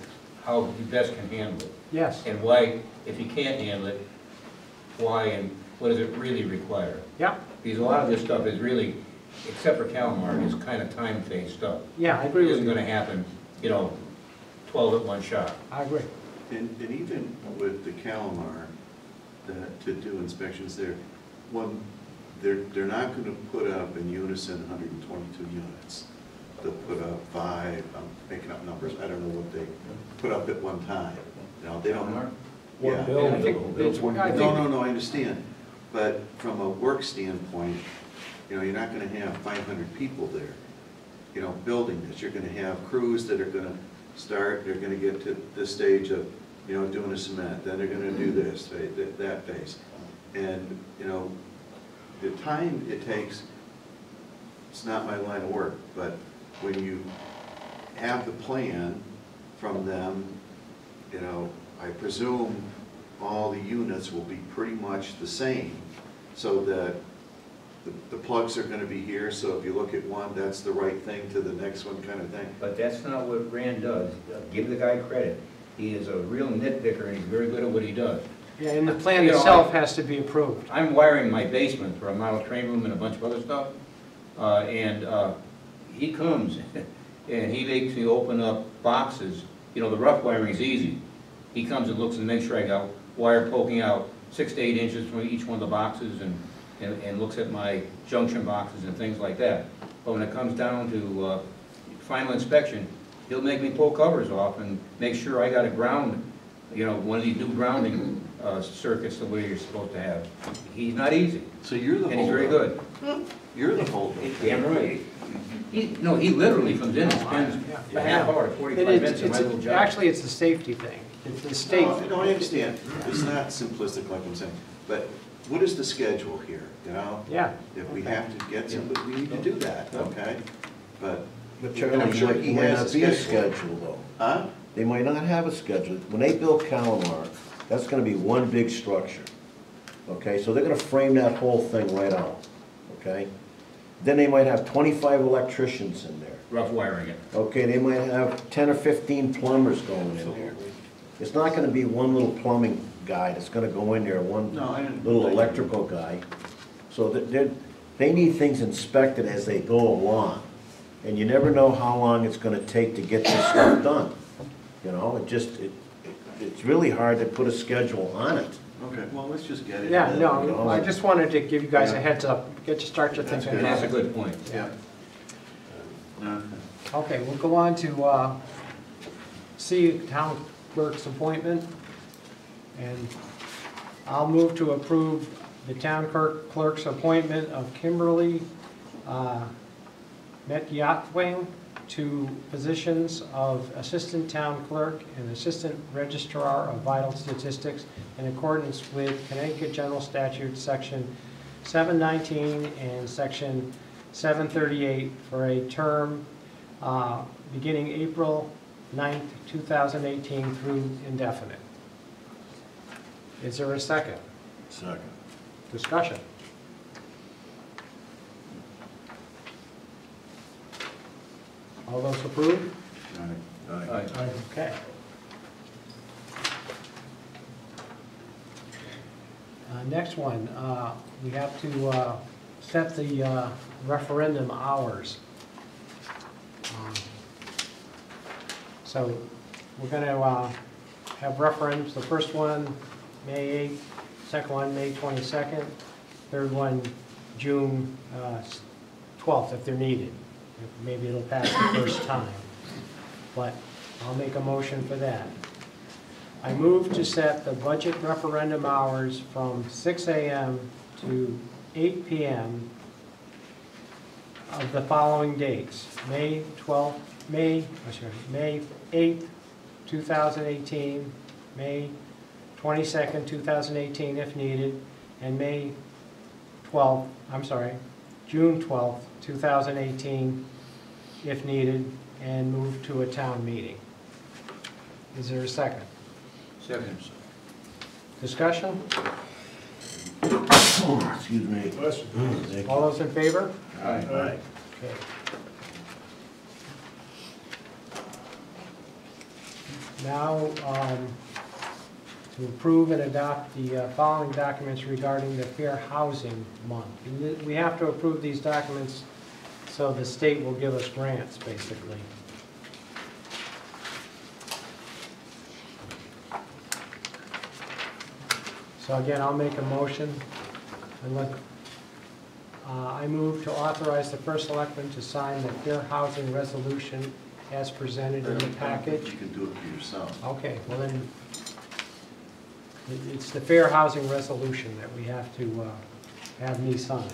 how he best can handle it. Yes, And why, if he can't handle it, why and what does it really require? yeah, Because a lot of this stuff is really, except for Calamar, is kind of time phase stuff. yeah, I agree It with isn't you. going to happen, 12 at one shot. I agree. And even with the Calamar, to do inspections there, they're not going to put up in unison 122 units. They'll put up 5, I'm making up numbers, I don't know what they put up at one time. They don't. Calamar? Yeah. building. I think it's- I think- No, I understand. But from a work standpoint, you're not going to have 500 people there, building this. You're going to have crews that are going to start, they're gonna get to this stage of, you know, doing a cement, then they're gonna do this, that phase. And, you know, the time it takes, it's not my line of work, but when you have the plan from them, you know, I presume all the units will be pretty much the same, so that the plugs are gonna be here, so if you look at one, that's the right thing to the next one kind of thing. But that's not what Rand does. Give the guy credit. He is a real nitpicker, and he's very good at what he does. Yeah, and the plan You know, itself has to be approved. I'm wiring my basement for a model train room and a bunch of other stuff, and he comes and he makes me open up boxes. You know, the rough wiring is easy. He comes and looks and makes sure I got wire poking out 6 to 8 inches from each one of the boxes, and looks at my junction boxes and things like that. But when it comes down to final inspection, he'll make me pull covers off and make sure I got a ground, you know, one of these new grounding circuits the way you're supposed to have. He's not easy, So you're the and he's very good. You're the holder. Damn right. No, he literally comes in and spends a half hour, 45 minutes in my little job. Actually, it's a safety thing. It's the state. No, I understand. It's not simplistic like I'm saying, but what is the schedule here, you know? Yeah. If we have to get somebody, we need to do that, okay? But, But you know, I'm sure he might has not a be a schedule. schedule though. Huh? They might not have a schedule. When they build Calamar, that's gonna be one big structure. Okay, so they're gonna frame that whole thing right out, okay? Then they might have 25 electricians in there. Rough wiring it. Okay, they might have 10 or 15 plumbers going in there. It's not gonna be one little plumbing guy that's gonna go in there, one No, I didn't. little electrical guy. So they need things inspected as they go along. And you never know how long it's gonna take to get this stuff done. You know, it's really hard to put a schedule on it. Okay, well, let's just get it. Yeah, no, I just wanted to give you guys a heads up, get you start your That's thinking. And that's a good point. Yeah. No, Okay, we'll go on to see town clerk's appointment. And I'll move to approve the town clerk's appointment of Kimberly Metyatving to positions of Assistant Town Clerk and Assistant Registrar of Vital Statistics in accordance with Connecticut General Statute, Section 719 and Section 738 for a term beginning April 9th, 2018 through indefinite. Is there a second? Second. Discussion. All those approved? Aye. Okay. Next one, we have to set the referendum hours. So we're going to have referendums, the first one, May 8th, second one, May 22nd, third one, June 12th, if they're needed. Maybe it'll pass the first time, but I'll make a motion for that. I move to set the budget referendum hours from 6 a.m. to 8 p.m. of the following dates: May 8th, 2018, May 22nd, 2018, if needed, and June 12th, 2018, if needed, and move to a town meeting. Is there a second? Second. Discussion? Excuse me. Thank you. All those in favor? Aye. Aye. Okay. Now, to approve and adopt the following documents regarding the Fair Housing Month. And we have to approve these documents so the state will give us grants, basically. So again, I'll make a motion, and I move to authorize the first selectman to sign the Fair Housing Resolution as presented in the package. You can do it for yourself. Okay, well then, it's the Fair Housing Resolution that we have to have me sign.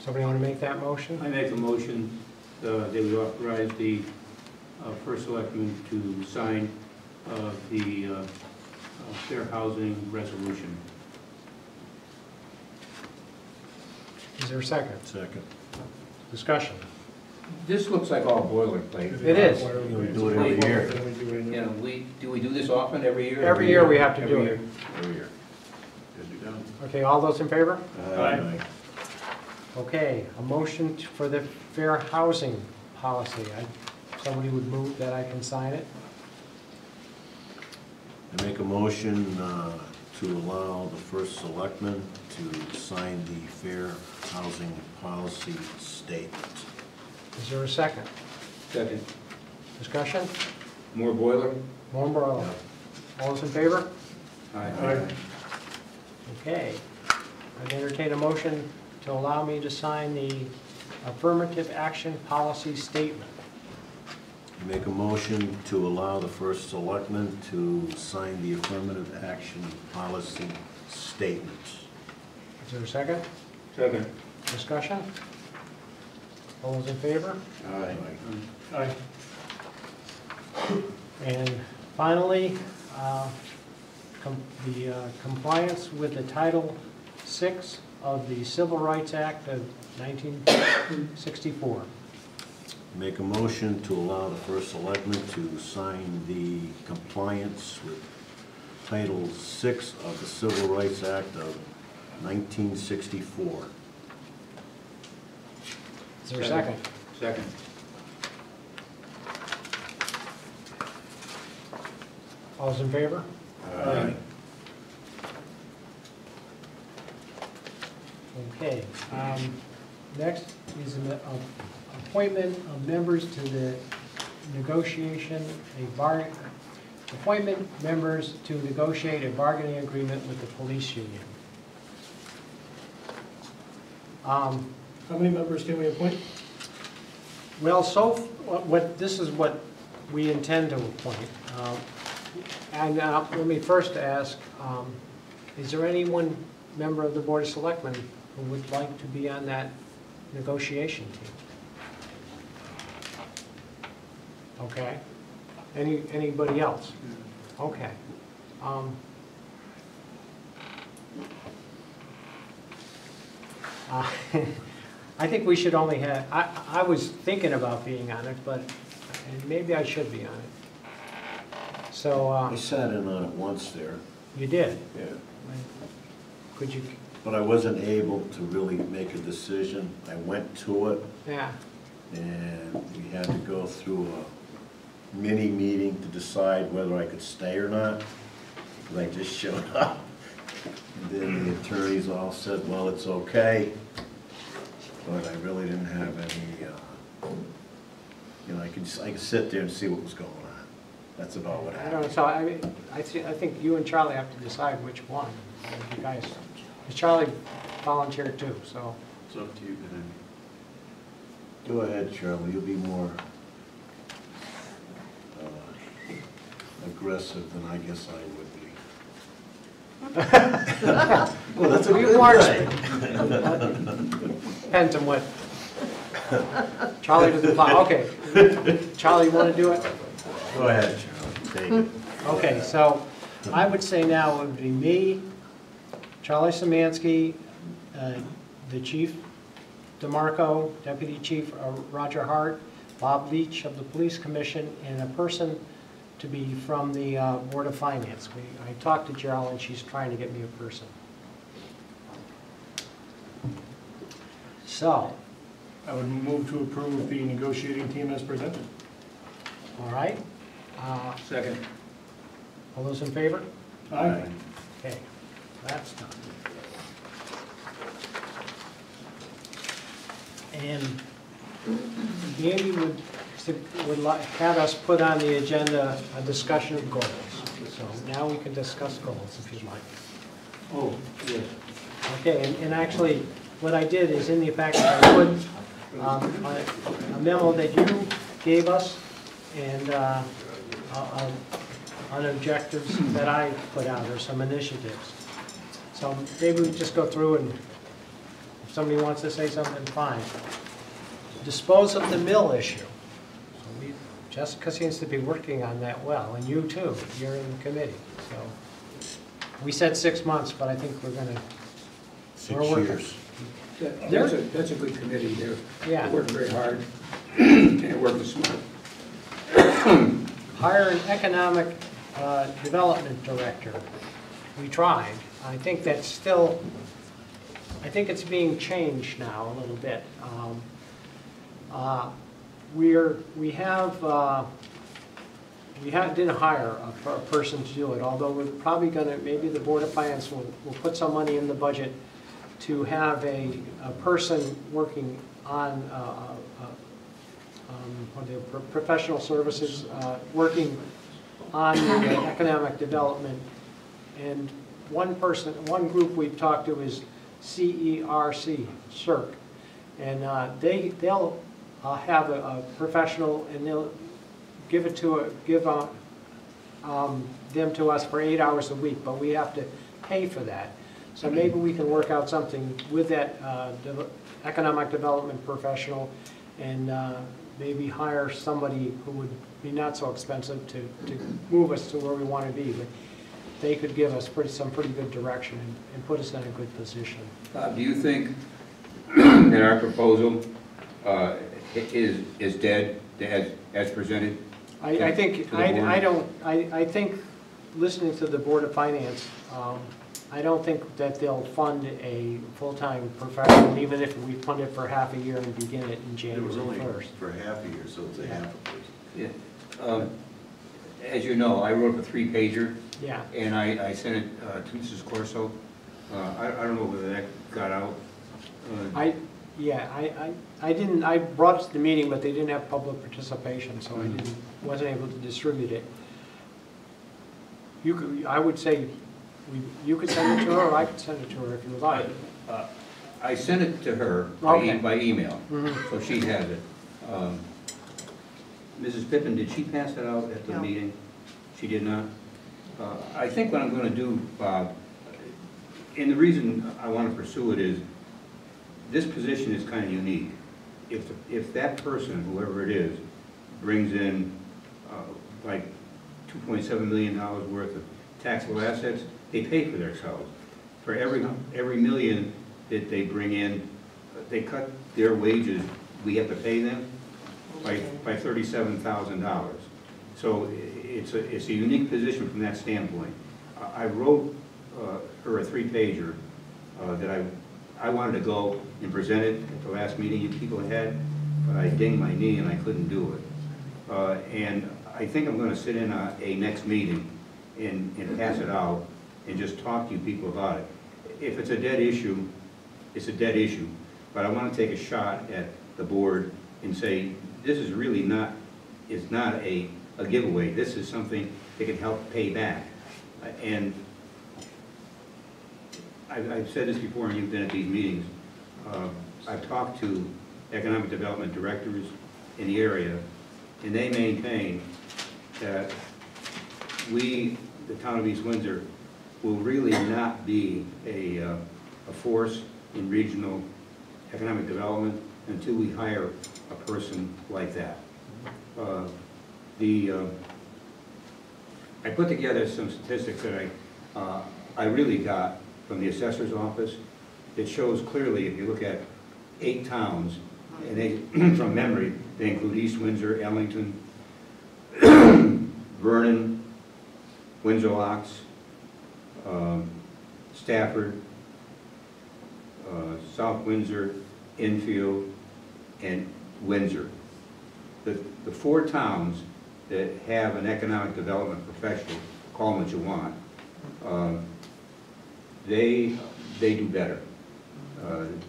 Somebody want to make that motion? I make a motion that we authorize the first selectman to sign the fair housing resolution. Is there a second? Second. Discussion. This looks like all boilerplate. It is. We do it every year. You know, do we do this often, every year? Every year we have to do Every it. year. Every year. Good to go. Okay, all those in favor? Aye. Okay, a motion for the fair housing policy. Somebody would move that I can sign it? I make a motion to allow the first selectman to sign the fair housing policy statement. Is there a second? Second. Discussion? More boiler? More umbrella. All those in favor? Aye. Okay. I'd entertain a motion to allow me to sign the affirmative action policy statement. I make a motion to allow the first selectman to sign the affirmative action policy statement. Is there a second? Second. Discussion? All those in favor? Aye. Aye. And finally, the compliance with the Title VI of the Civil Rights Act of 1964. Make a motion to allow the first selectman to sign the compliance with Title VI of the Civil Rights Act of 1964. Is there a second? Second. All those in favor? Aye. Okay. Next is an appointment of members to the negotiation, appointment members to negotiate a bargaining agreement with the police union. How many members can we appoint? Well, this is what we intend to appoint. And let me first ask, is there any one member of the Board of Selectmen who would like to be on that negotiation team? Okay. Anybody else? Okay. I think we should only have, I was thinking about being on it, but maybe I should be on it. So, I sat in on it once there. you did? Yeah. Could you, But I wasn't able to really make a decision. I went to it, yeah, and we had to go through a mini meeting to decide whether I could stay or not, because I just showed up. And then the attorneys all said, well, it's okay, but I really didn't have any, I could sit there and see what was going on. That's about what I don't know, happened. so I think you and Charlie have to decide which one. You guys, because Charlie volunteered too, so. It's up to you, Ben. Go ahead, Charlie, you'll be more aggressive than I guess I would be. Well, that's a good thing. Depends on what. Charlie doesn't fly, okay. Charlie, you want to do it? Go ahead, Charlie, take it. Okay, so I would say now it would be me, Charlie Szymanski, the Chief DeMarco, Deputy Chief Roger Hart, Bob Leach of the Police Commission, and a person to be from the Board of Finance. I talked to Gerald and she's trying to get me a person. So, I would move to approve the negotiating team as presented. all right. Second. All those in favor? Aye. Okay, that's done. And Andy would have us put on the agenda a discussion of goals. So now we can discuss goals if you'd like. Oh, yes. Okay, and actually, what I did is in the packet, I put a memo that you gave us and on objectives that I put out, or some initiatives. So maybe we just go through and if somebody wants to say something, fine. Dispose of the mill issue. So Jessica seems to be working on that well, and you too, you're in the committee, so. We said 6 months, but I think we're gonna, 6 We're working. years. That's a good committee. They're yeah. working very hard, and they're working smart. Hire an economic development director. We tried. I think that's still, I think it's being changed now a little bit. Didn't hire a person to do it, although we're probably gonna, maybe the Board of Finance will put some money in the budget to have a person working on professional services, working on the economic development. And one group we've talked to is CERC, CERC. And they'll have a professional, and they'll give them to us for 8 hours a week, but we have to pay for that. So maybe we can work out something with that economic development professional, and maybe hire somebody who would be not so expensive to move us to where we want to be. But they could give us some pretty good direction and put us in a good position. Do you think that our proposal is dead as presented? I think, I think, listening to the Board of Finance, I don't think that they'll fund a full-time professional, even if we fund it for half a year and begin it in It January was only 1st. for half a year, so it's a half a person. Yeah. As you know, I wrote a 3-pager, Yeah. and I sent it to Mrs. Corso. I don't know whether that got out. I didn't, I brought it to the meeting, but they didn't have public participation, so I wasn't able to distribute it. You could, I would say, you could send it to her, or I could send it to her if you would like. I sent it to her Okay. by email, Mhm. so she has it. Mrs. Pippin, did she pass it out at the No. meeting? She did not? I think what I'm going to do, Bob, and the reason I want to pursue it is, this position is kind of unique. If that person, whoever it is, brings in like $2.7 million worth of taxable assets, they pay for themselves. For every million that they bring in, they cut their wages, we have to pay them by $37,000. So it's a unique position from that standpoint. I wrote her a 3-pager that I wanted to go and present it at the last meeting you people had, but I dinged my knee and I couldn't do it. And I think I'm going to sit in a next meeting and pass it out and just talk to you people about it. If it's a dead issue, it's a dead issue, but I want to take a shot at the board and say, this is really not, it's not a giveaway. This is something that can help pay back. And I've said this before, and you've been at these meetings. I've talked to economic development directors in the area, and they maintain that we, the town of East Windsor, will really not be a force in regional economic development until we hire a person like that. I put together some statistics that I really got from the assessor's office. It shows clearly, if you look at 8 towns, and they, from memory, they include East Windsor, Ellington, Vernon, Windsor Ox, Stafford, South Windsor, Enfield, and Windsor. The 4 towns that have an economic development professional, call them what you want, they do better.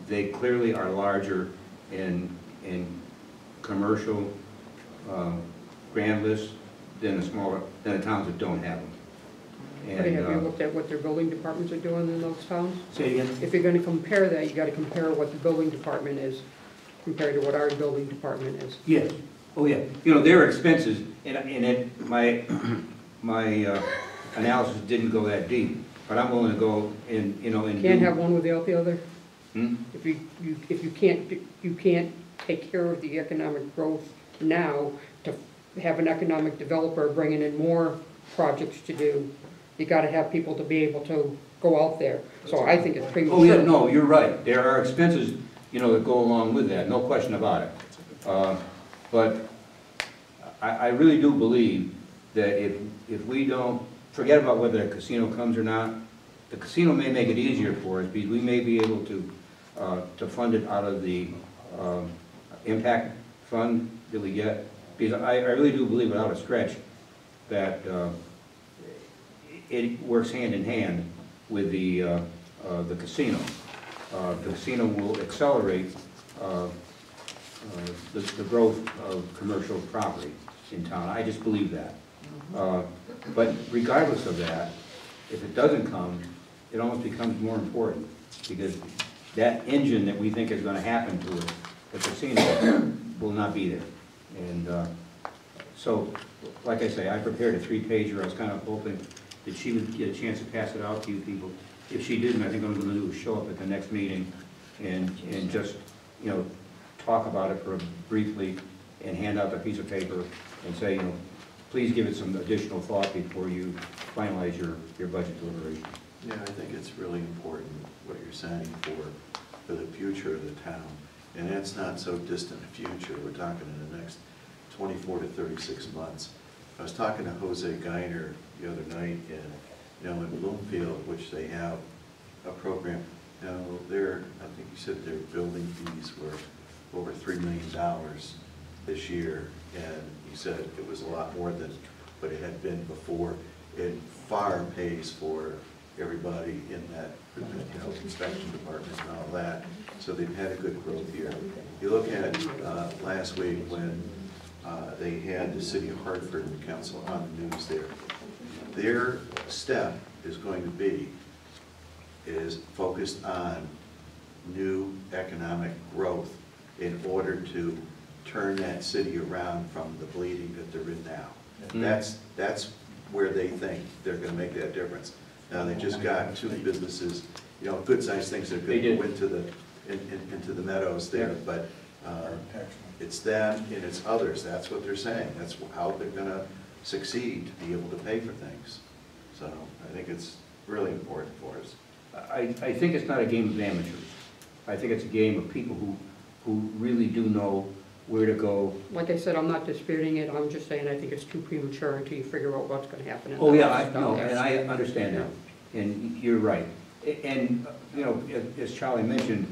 They clearly are larger in commercial grand lists than the towns that don't have them. But have you looked at what their building departments are doing in those towns? Say again? If you're gonna compare that, you gotta compare what the building department is compared to what our building department is. Yes. Oh, yeah. You know, their expenses, my analysis didn't go that deep, but I'm willing to go and, you know, and Can't have one without the other? Hmm? If you can't take care of the economic growth now to have an economic developer bringing in more projects to do, you gotta have people to be able to go out there. So I think it's premature. Oh, yeah, no, you're right. There are expenses, that go along with that, no question about it. But I really do believe that if we don't, forget about whether a casino comes or not, the casino may make it easier for us, because we may be able to fund it out of the impact fund that we get. Because I really do believe, without a stretch, that it works hand in hand with the casino. The casino will accelerate the growth of commercial property in town. I just believe that. But regardless of that, if it doesn't come, it almost becomes more important, because that engine that we think is going to happen to it, the casino, will not be there. And so, like I say, I prepared a 3-pager. I was kind of hoping that she would get a chance to pass it out to you people. If she didn't, I think what I'm going to do is show up at the next meeting and just, talk about it briefly, and hand out a piece of paper and say, please give it some additional thought before you finalize your budget deliberation. Yeah, I think it's really important what you're saying for the future of the town. And that's not so distant a future. We're talking in the next 24 to 36 months. I was talking to Jose Geiner the other night in Bloomfield, which they have a program. Now, I think you said their building fees were over $3 million this year, and he said it was a lot more than what it had been before. It far pays for everybody in that inspection department and all that. So they've had a good growth year. You look at last week when they had the city of Hartford and the council on the news there. Their step is going to be focused on new economic growth in order to turn that city around from the bleeding that they're in now. That's where they think they're going to make that difference. Now, they just got 2 businesses, good-sized things that are going to go into the meadows there, but it's them and it's others. That's what they're saying. That's how they're going to succeed, to be able to pay for things. So I think it's really important for us. I think it's not a game of amateurs. I think it's a game of people who really do know where to go. Like I said, I'm not disputing it, I'm just saying I think it's too premature until you figure out what's gonna happen. Oh, yeah, and I understand that, and you're right. And, as Charlie mentioned,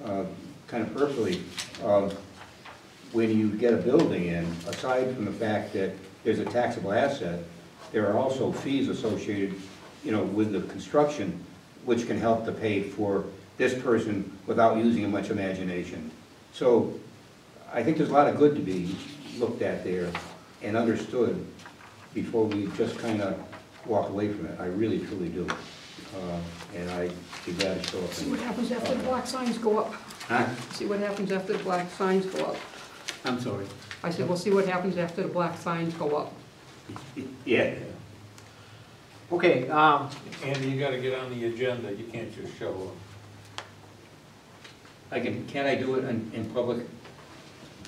kind of personally, when you get a building in, aside from the fact that there's a taxable asset, there are also fees associated, with the construction, which can help to pay for this person without using much imagination. So I think there's a lot of good to be looked at there and understood before we just kind of walk away from it. I really, truly do. And I'd be glad to show up. See what happens after the black signs go up. Huh? See what happens after the black signs go up. I'm sorry. I said, we'll see what happens after the black signs go up. Yeah. Okay, Andy, you gotta get on the agenda, you can't just show up. Can I do it in public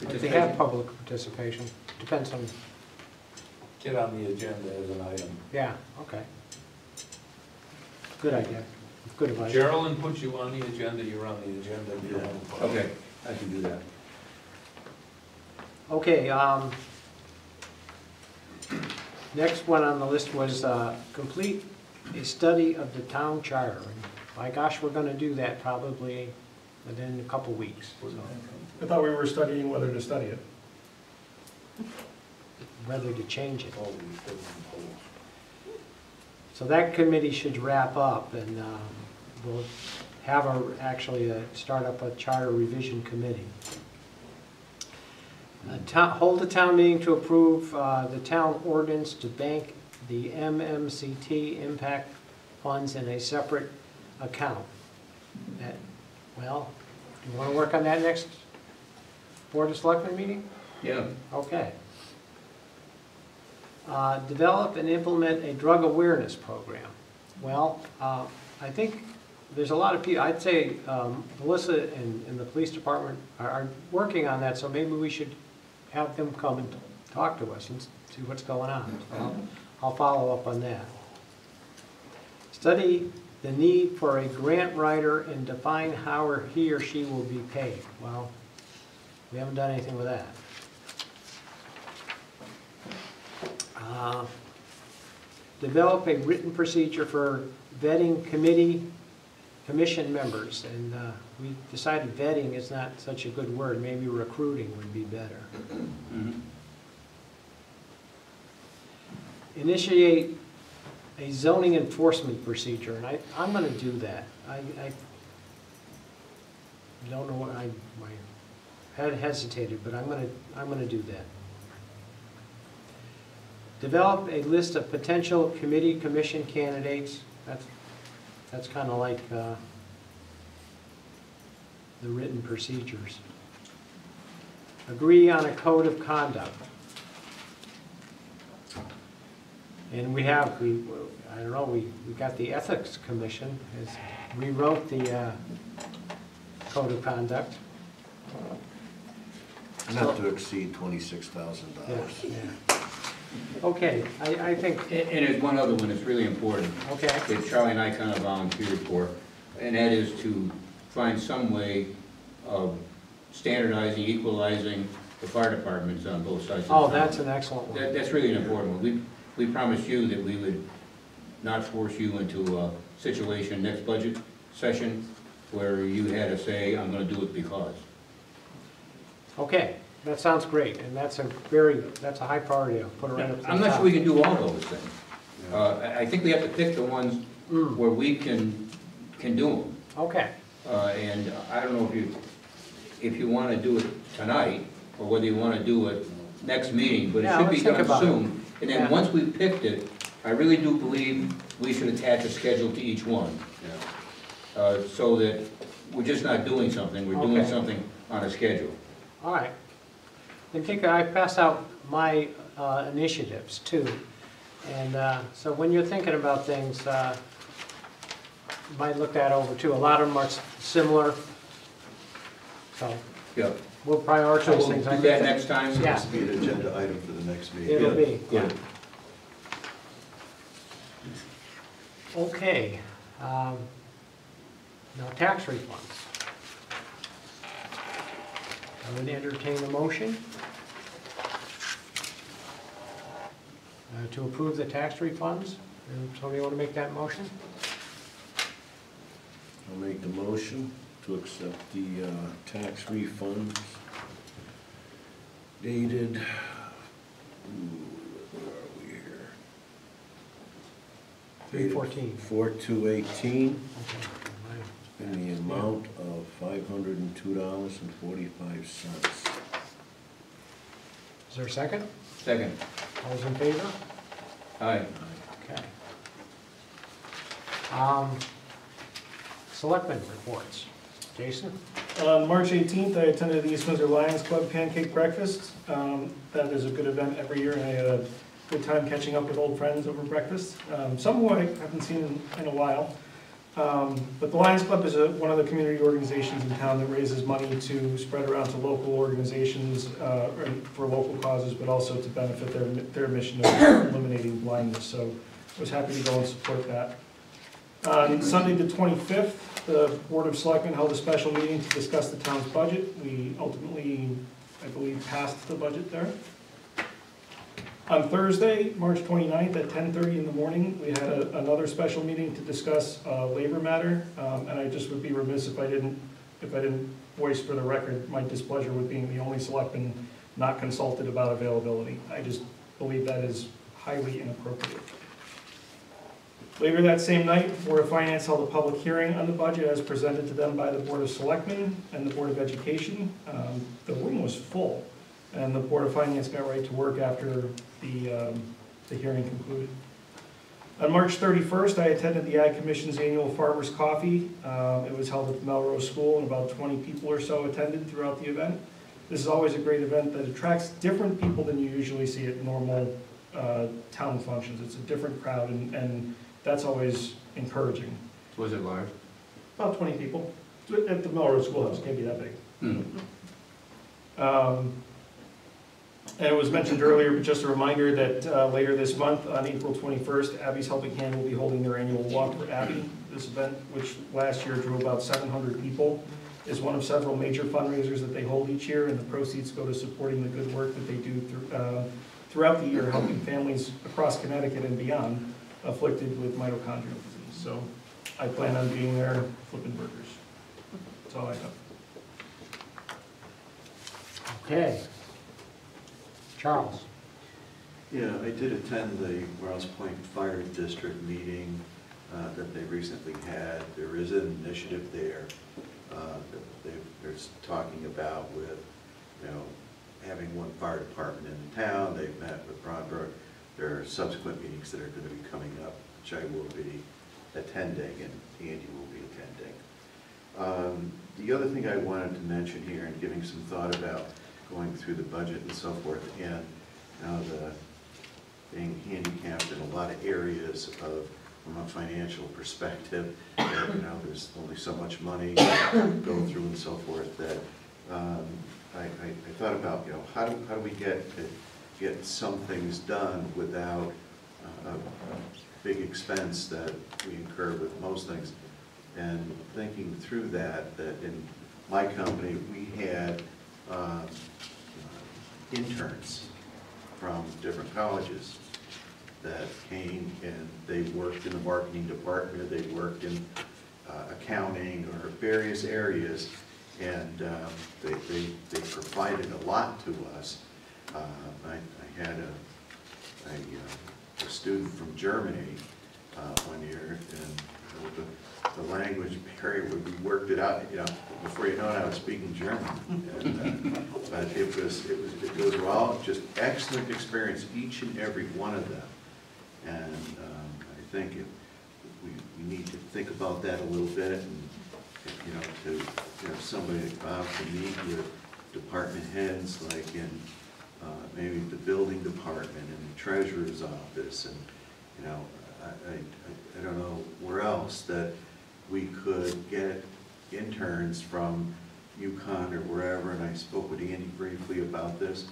if they have public participation, depends on, Get on the agenda as an item. yeah, okay. Good idea, good advice. Geraldine puts you on the agenda, you're on the agenda. You don't have a problem. Okay, I can do that. Okay, next one on the list was complete a study of the town charter. And my gosh, we're gonna do that probably within a couple weeks. So, I thought we were studying whether to study it. whether to change it. So that committee should wrap up, and we'll have actually start up a charter revision committee. Hold a town meeting to approve the town ordinance to bank the MMCT impact funds in a separate account. Well, do you want to work on that next Board of Selectmen meeting? Yeah. Okay. Develop and implement a drug awareness program. Well, I think there's a lot of people, I'd say Melissa and the police department are working on that, so maybe we should have them come and talk to us and see what's going on. So I'll follow up on that. Study the need for a grant writer and define how he or she will be paid. Well, we haven't done anything with that. Develop a written procedure for vetting commission members, and we decided vetting is not such a good word. Maybe recruiting would be better. Initiate a zoning enforcement procedure, and I'm going to do that. I don't know what my head hesitated, but I'm going to do that. Develop a list of potential committee commission candidates. That's kind of like the written procedures. Agree on a code of conduct. And we got the Ethics Commission has rewrote the code of conduct. Not to exceed $26,000. Yeah. Okay, I think, And there's one other one that's really important, okay, that Charlie and I kind of volunteered for, and that is to find some way of standardizing, equalizing the fire departments on both sides of the oh, town. that's an excellent one. That's really an important one. We promised you that we would not force you into a situation next budget session where you had to say, I'm gonna do it because. Okay, that sounds great, and that's a high priority. I'll put it right up to the I'm not top. sure we can do all those things. I think we have to pick the ones where we can do them. Okay, And I don't know if you want to do it tonight, or whether you want to do it next meeting, but it Yeah, should be let's think done about it. soon. And Yeah. then once we've picked it, I really do believe we should attach a schedule to each one. So that we're just not doing something, we're doing Okay. something on a schedule. all right. I passed out my initiatives too. And so when you're thinking about things, you might look that over too. A lot of them are similar. So Yeah. we'll So prioritize we'll things. do that next time? Yeah. This will be an agenda item for the next meeting. It'll be, yeah. Good. Okay. Now, tax refunds. I would entertain a motion to approve the tax refunds. Somebody want to make that motion? I'll make the motion to accept the tax refunds dated, where are we here? 3/14. 4/2/18 Okay. in the amount of $502.45. Is there a second? Second. All those in favor? Aye. Okay. Selectmen reports. Jason? On March 18th, I attended the East Windsor Lions Club Pancake Breakfast. That is a good event every year, and I had a good time catching up with old friends over breakfast, some who I haven't seen in a while. But the Lions Club is one of the community organizations in town that raises money to spread around to local organizations for local causes, but also to benefit their mission of eliminating blindness. So I was happy to go and support that. On Sunday the 25th, the Board of Selectmen held a special meeting to discuss the town's budget. We ultimately, I believe, passed the budget there. On Thursday, March 29th at 10:30 in the morning, we had another special meeting to discuss a labor matter. And I just would be remiss if I didn't voice for the record my displeasure with being the only selectman not consulted about availability. I just believe that is highly inappropriate. Later that same night, the Board of Finance held a public hearing on the budget as presented to them by the Board of Selectmen and the Board of Education. The room was full, and the Board of Finance got right to work after the hearing concluded. On March 31st, I attended the Ag Commission's annual Farmers Coffee. It was held at the Melrose School, and about 20 people or so attended throughout the event. This is always a great event that attracts different people than you usually see at normal town functions. It's a different crowd, and that's always encouraging. Was it large? About 20 people. At the Melrose Schoolhouse, can't be that big. And it was mentioned earlier, but just a reminder that later this month, on April 21st, Abby's Helping Hand will be holding their annual Walk for Abby. This event, which last year drew about 700 people, is one of several major fundraisers that they hold each year, and the proceeds go to supporting the good work that they do throughout the year, helping families across Connecticut and beyond afflicted with mitochondrial disease. So I plan on being there flipping burgers. That's all I have. Okay. Charles? Yeah, I did attend the Rouse Point Fire District meeting that they recently had. There is an initiative there that they're talking about with, you know, having one fire department in the town. They've met with Broadbrook. There are subsequent meetings that are going to be coming up, which I will be attending, and Andy will be attending. The other thing I wanted to mention here, and giving some thought about going through the budget and so forth, and being handicapped in a lot of areas from a financial perspective, that, you know, there's only so much money to go through and so forth, that I thought about, you know, how do we get some things done without a big expense that we incur with most things. And thinking through that in my company, we had interns from different colleges that came and they worked in the marketing department, they worked in accounting or various areas, and they provided a lot to us. I had a student from Germany one year, and the language barrier, we worked it out, you know, before you know it, I was speaking German. And, but it was all just excellent experience, each and every one of them. And I think we need to think about that a little bit, and, you know, to have somebody to meet with department heads, like in maybe the building department and the treasurer's office, and, you know, I don't know where else that we could get interns from UConn or wherever, and I spoke with Andy briefly about this,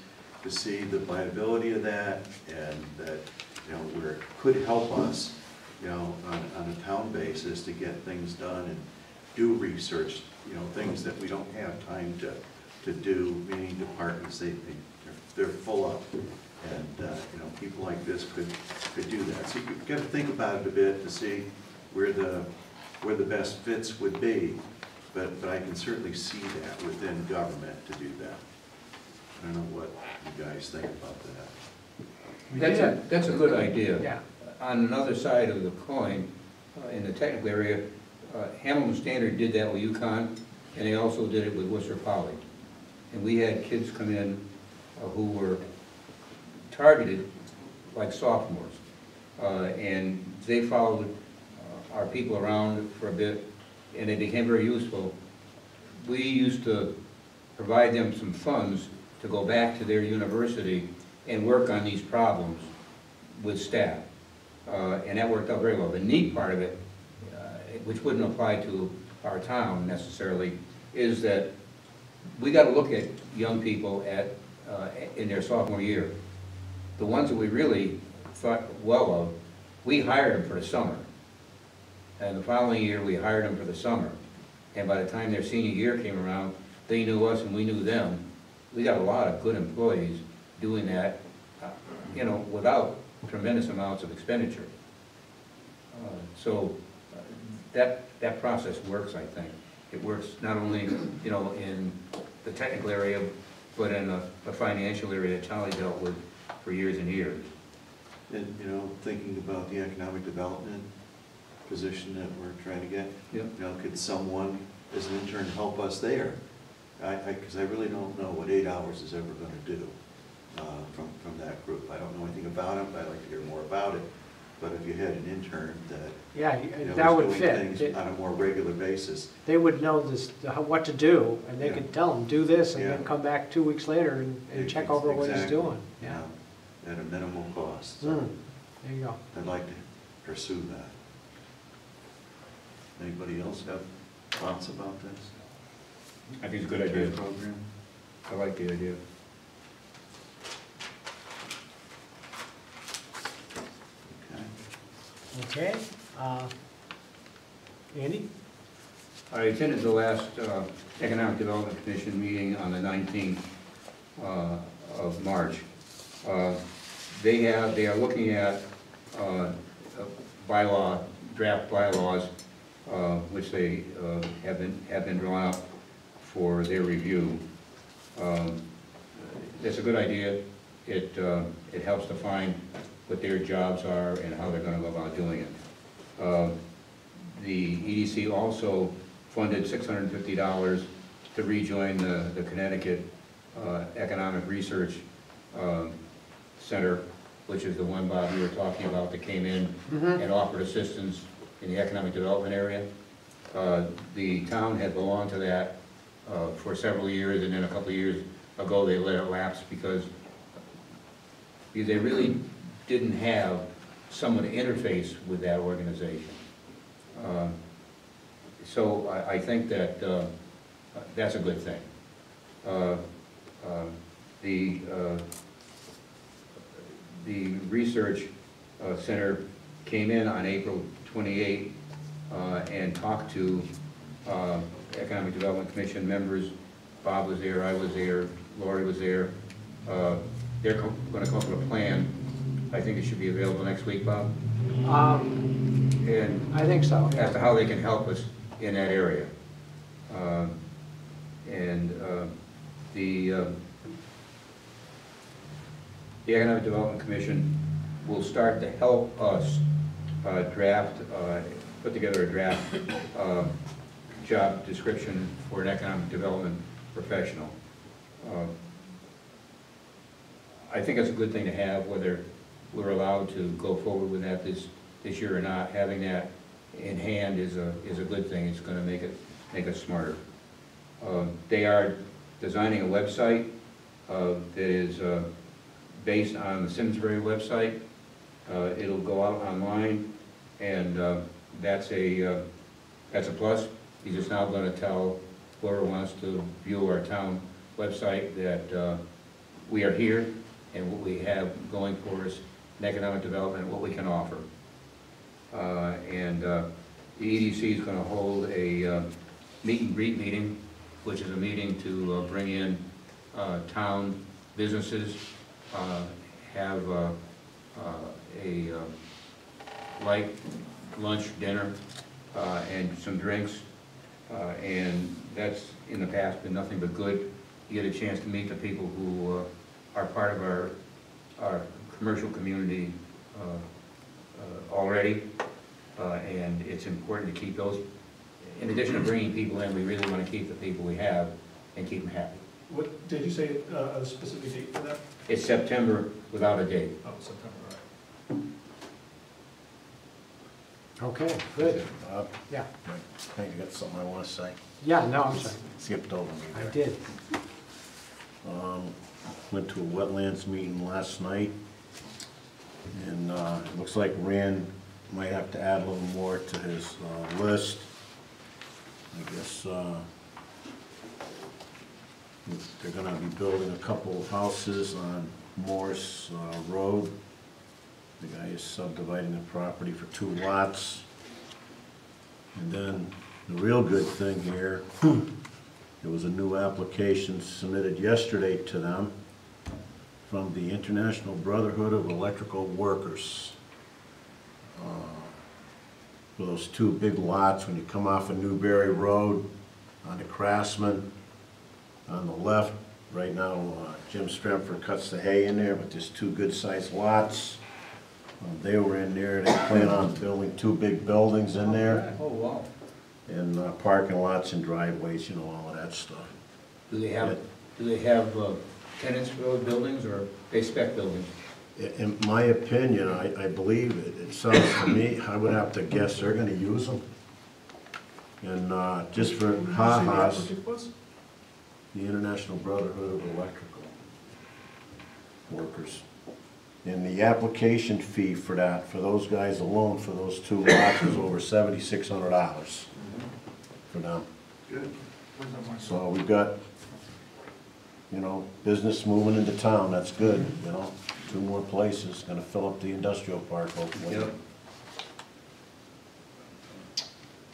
to see the viability of that, and that, you know, where it could help us, you know, on a town basis to get things done and do research, you know, things that we don't have time to do, meaning departments, they're full up. And, you know, people like this could do that. So you've got to think about it a bit to see where the best fits would be, but I can certainly see that within government to do that. I don't know what you guys think about that. That's a good idea. Yeah. On another side of the coin, in the technical area, Hamilton Standard did that with UConn, and they also did it with Worcester Poly. And we had kids come in who were targeted like sophomores, and they followed our people around for a bit, and they became very useful. We used to provide them some funds to go back to their university and work on these problems with staff, and that worked out very well. The neat part of it, which wouldn't apply to our town necessarily, is that we got to look at young people in their sophomore year. The ones that we really thought well of, we hired them for the summer. And the following year, we hired them for the summer. And by the time their senior year came around, they knew us and we knew them. We got a lot of good employees doing that, you know, without tremendous amounts of expenditure. So that process works, I think. It works not only, you know, in the technical area, but in the financial area that Charlie dealt with for years and years. And, you know, thinking about the economic development position that we're trying to get, Yep. you know, could someone as an intern help us there? Because I really don't know what 8 hours is ever going to do from that group. I don't know anything about it, but I'd like to hear more about it. But if you had an intern that, Yeah, you know, that would was doing fit. things on a more regular basis, They would know this, what to do, and they Yeah. could tell him, do this, and then Yeah. come back 2 weeks later and check over what he's Exactly. doing. you Yeah. know, at a minimal cost. So Mm, there you go. I'd like to pursue that. Anybody else have thoughts about this? I think it's a good idea. Program? I like the idea. Okay. Andy? I attended the last Economic Development Commission meeting on the 19th of March. They are looking at draft bylaws, which they have been drawn up for their review. It's a good idea. It helps define what their jobs are and how they're going to go about doing it. The EDC also funded $650 to rejoin the Connecticut Economic Research Center, which is the one, Bob, you were talking about, that came in and offered assistance in the economic development area. The town had belonged to that for several years, and then a couple of years ago they let it lapse because they really didn't have someone to interface with that organization. So I think that that's a good thing. The research center came in on April 28 and talked to Economic Development Commission members. Bob was there, I was there, Lori was there. They're going to come up with a plan. I think it should be available next week, Bob. And I think so. as to how they can help us in that area. The Economic Development Commission will start to help us put together a draft job description for an economic development professional. I think it's a good thing to have, whether we're allowed to go forward with that this year or not. Having that in hand is a good thing. It's going to make us smarter. They are designing a website that is based on the Simsbury website. It'll go out online, and that's a plus. He's just now going to tell whoever wants to view our town website that we are here and what we have going for us in economic development, what we can offer. The EDC is going to hold a meet and greet meeting, which is a meeting to bring in town businesses, have a light lunch, dinner, and some drinks. And that's, in the past, been nothing but good. You get a chance to meet the people who are part of our commercial community already. And it's important to keep those. In addition to bringing people in, we really want to keep the people we have and keep them happy. What, did you say a specific date for that? It's September without a date. Oh, September, all right. Okay, good. Bob, Yeah. I think you got something I want to say. Yeah, no, I'm sorry. Skipped over me I there. did. Went to a wetlands meeting last night, and it looks like Rand might have to add a little more to his list. I guess they're gonna be building a couple of houses on Morse Road. The guy is subdividing the property for 2 lots. And then the real good thing here, there was a new application submitted yesterday to them from the International Brotherhood of Electrical Workers. For those 2 big lots, when you come off of Newberry Road onto Craftsman, on the left, right now Jim Stremford cuts the hay in there, but there's 2 good-sized lots. They were in there, they plan on building 2 big buildings in there, Oh, wow. and parking lots and driveways, you know, all of that stuff. Do they have tenants for those buildings, or they spec buildings? In my opinion, I believe it sounds to me, I would have to guess they're gonna use them. And just for ha-has, Applicant was? the International Brotherhood of Electrical Workers. And the application fee for that, for those guys alone, for those 2 lots, was over $7,600 for them. Good. So we've got, you know, business moving into town, that's good, you know. 2 more places, gonna fill up the industrial park hopefully. Yep.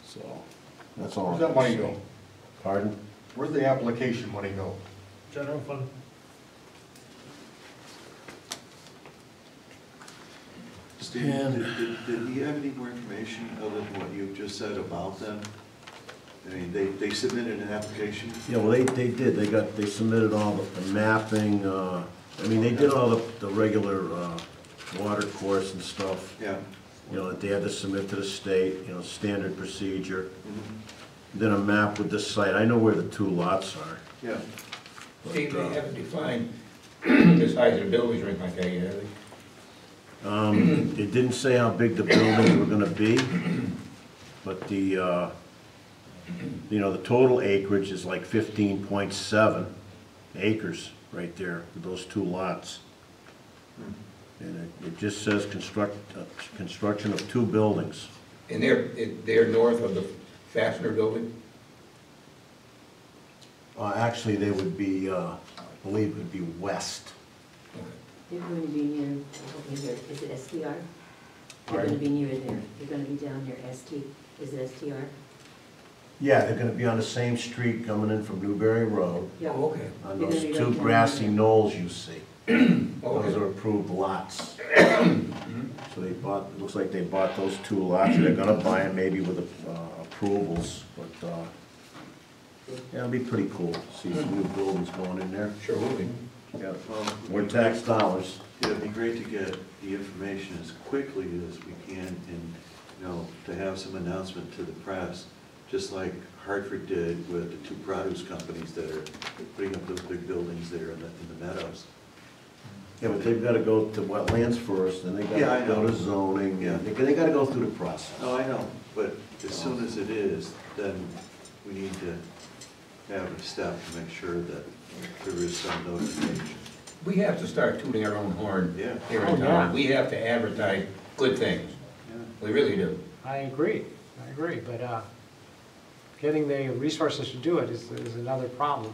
So, that's all. Where's that money go? Pardon? Where's the application money go? General fund. Steve, did he have any more information other than what you've just said about them? I mean, they submitted an application? Yeah, well, they did, they submitted all the mapping, I mean, they did all the regular, water course and stuff, Yeah. you know, that they had to submit to the state, you know, standard procedure. Mhm. Then a map with the site, I know where the two lots are. Yeah. Steve, they haven't defined the size of the buildings or anything like that yet, have they? It didn't say how big the buildings were gonna be, but the, you know, the total acreage is like 15.7 acres right there, with those two lots. And it just says construction of two buildings. And they're north of the fastener building? Actually, they would be, I believe it would be west. They're going to be near, is it STR? They're Pardon? going to be near there. They're going to be down near ST, is it STR? Yeah, they're gonna be on the same street coming in from Newberry Road, Yeah. Oh, okay. on They're those gonna be two right down grassy there. knolls you see. Okay. Those are approved lots. So they bought, it looks like they bought those two lots, they're gonna buy them maybe with approvals, but, yeah, it'll be pretty cool, to see some new buildings going in there. Sure will be. Yeah, Well, more tax dollars. yeah, it'd be great to get the information as quickly as we can and, you know, to have some announcement to the press, just like Hartford did with the two produce companies that are putting up those big buildings there in the meadows. Yeah, but they've gotta go to wetlands first, then they Yeah, I gotta go know. to zoning, Yeah. they gotta go through the process. No, I know, but as soon as it is, then we need to have a step to make sure that there is some notification. We have to start tooting our own horn Yeah. here Oh, in yeah. town. We have to advertise good things. Yeah. We really do. I agree, but getting the resources to do it is another problem.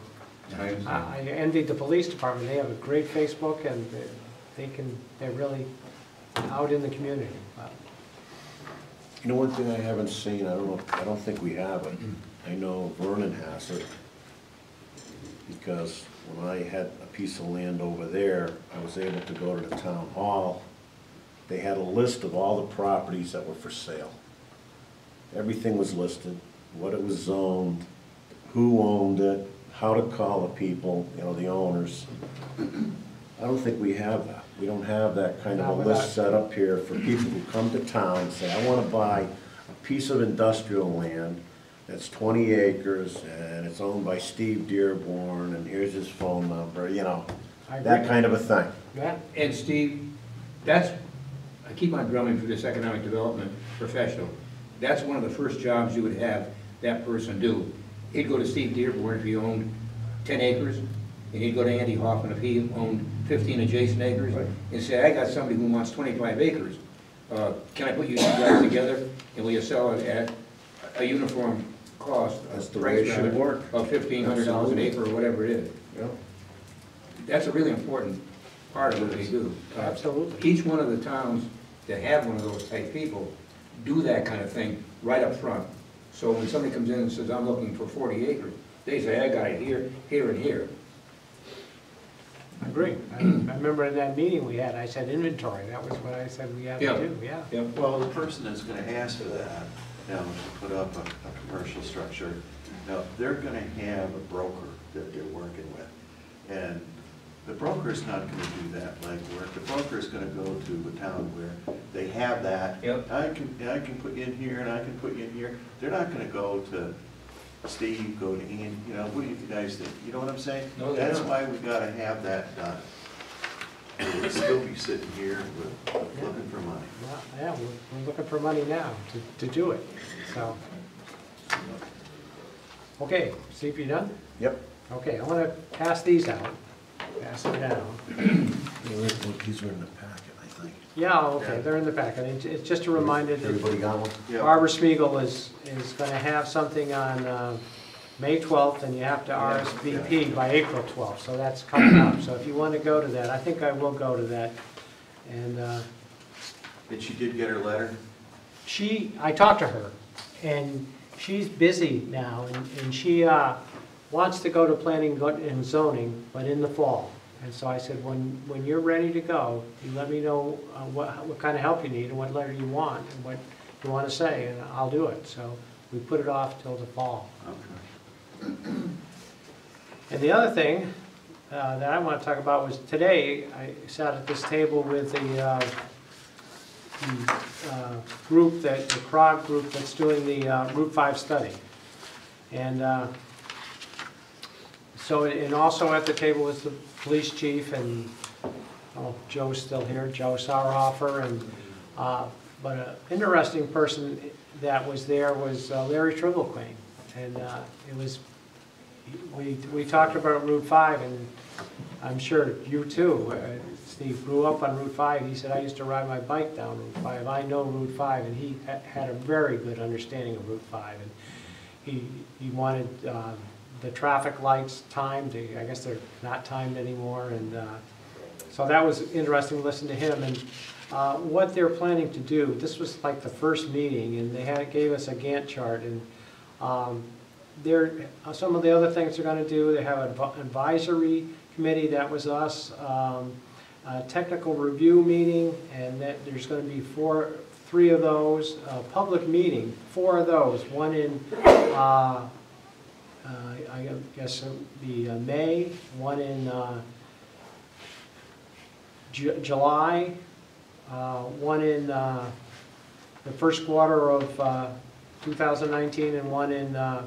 I understand. I envied the police department, they have a great Facebook and they're really out in the community. You know, one thing I haven't seen, I don't think we have it, I know Vernon has it, because when I had a piece of land over there, I was able to go to the town hall. They had a list of all the properties that were for sale. Everything was listed, what it was zoned, who owned it, how to call the people, you know, the owners. I don't think we have that. We don't have that kind of a list set up here for people who come to town and say, I want to buy a piece of industrial land that's 20 acres and it's owned by Steve Dearborn and here's his phone number, you know, I that agree. kind of a thing. Yeah, And Steve, I keep on drumming for this economic development professional. That's one of the first jobs you would have that person do. He'd go to Steve Dearborn if he owned 10 acres, and he'd go to Andy Hoffman if he owned 15 adjacent acres, and say, I got somebody who wants 25 acres. Can I put you two guys together, and will you sell it at a uniform cost? That's the way it price should rather, work. Of $1,500 an acre or whatever it is. Yeah. That's a really important part of what they do. Absolutely. Each one of the towns that have one of those type people do that kind of thing right up front. So when somebody comes in and says, I'm looking for 40 acres, they say, I got it here, here, and here. I agree. I remember in that meeting we had, I said inventory, that was what I said we had to Yeah. do, yeah. Yep. Well, the person that's gonna ask for that, you know, to put up a commercial structure, now, they're gonna have a broker that they're working with. And the broker's not gonna do that legwork. The broker's gonna go to a town where they have that. Yep. I can put you in here and I can put you in here. They're not gonna go to Steve, go to Ian, you know, what do you guys think? You know what I'm saying? No, they're That's not. why we gotta have that done. We'll still be sitting here with, looking for money. Well, yeah, we're looking for money now to do it, so. Okay, Steve, you done? Yep. Okay, I want to pass these out, pass them down. These are in the packet, I think. Yeah, okay, they're in the packet. It's just a reminder that Everybody got one? Yeah. Barbara Spiegel is going to have something on May 12th, and you have to RSVP by April 12th, so that's coming up. So if you want to go to that, I think I will go to that. And And she did get her letter? I talked to her, and she's busy now, and she wants to go to planning and zoning, but in the fall. And so I said, when you're ready to go, you let me know what kind of help you need and what letter you want and what you want to say, and I'll do it. So we put it off till the fall. Okay. And the other thing that I want to talk about was today, I sat at this table with the group, the CROG group that's doing the Route 5 study. And so, and also at the table was the police chief, and Joe's still here, Joe Sauerhofer, and but an interesting person that was there was Larry Tribblquane, and it was we talked about Route 5, and I'm sure you too. Steve grew up on Route 5. He said, I used to ride my bike down Route 5. I know Route 5, and he had a very good understanding of Route 5, and he wanted the traffic lights timed. I guess they're not timed anymore, and so that was interesting to listen to him. And what they're planning to do, this was like the first meeting, and they gave us a Gantt chart, and some of the other things they're going to do, they have an advisory committee, that was us, a technical review meeting, and that there's going to be three of those, public meeting, 4 of those, one in I guess it would be May, one in July, one in the first quarter of 2019, and one in the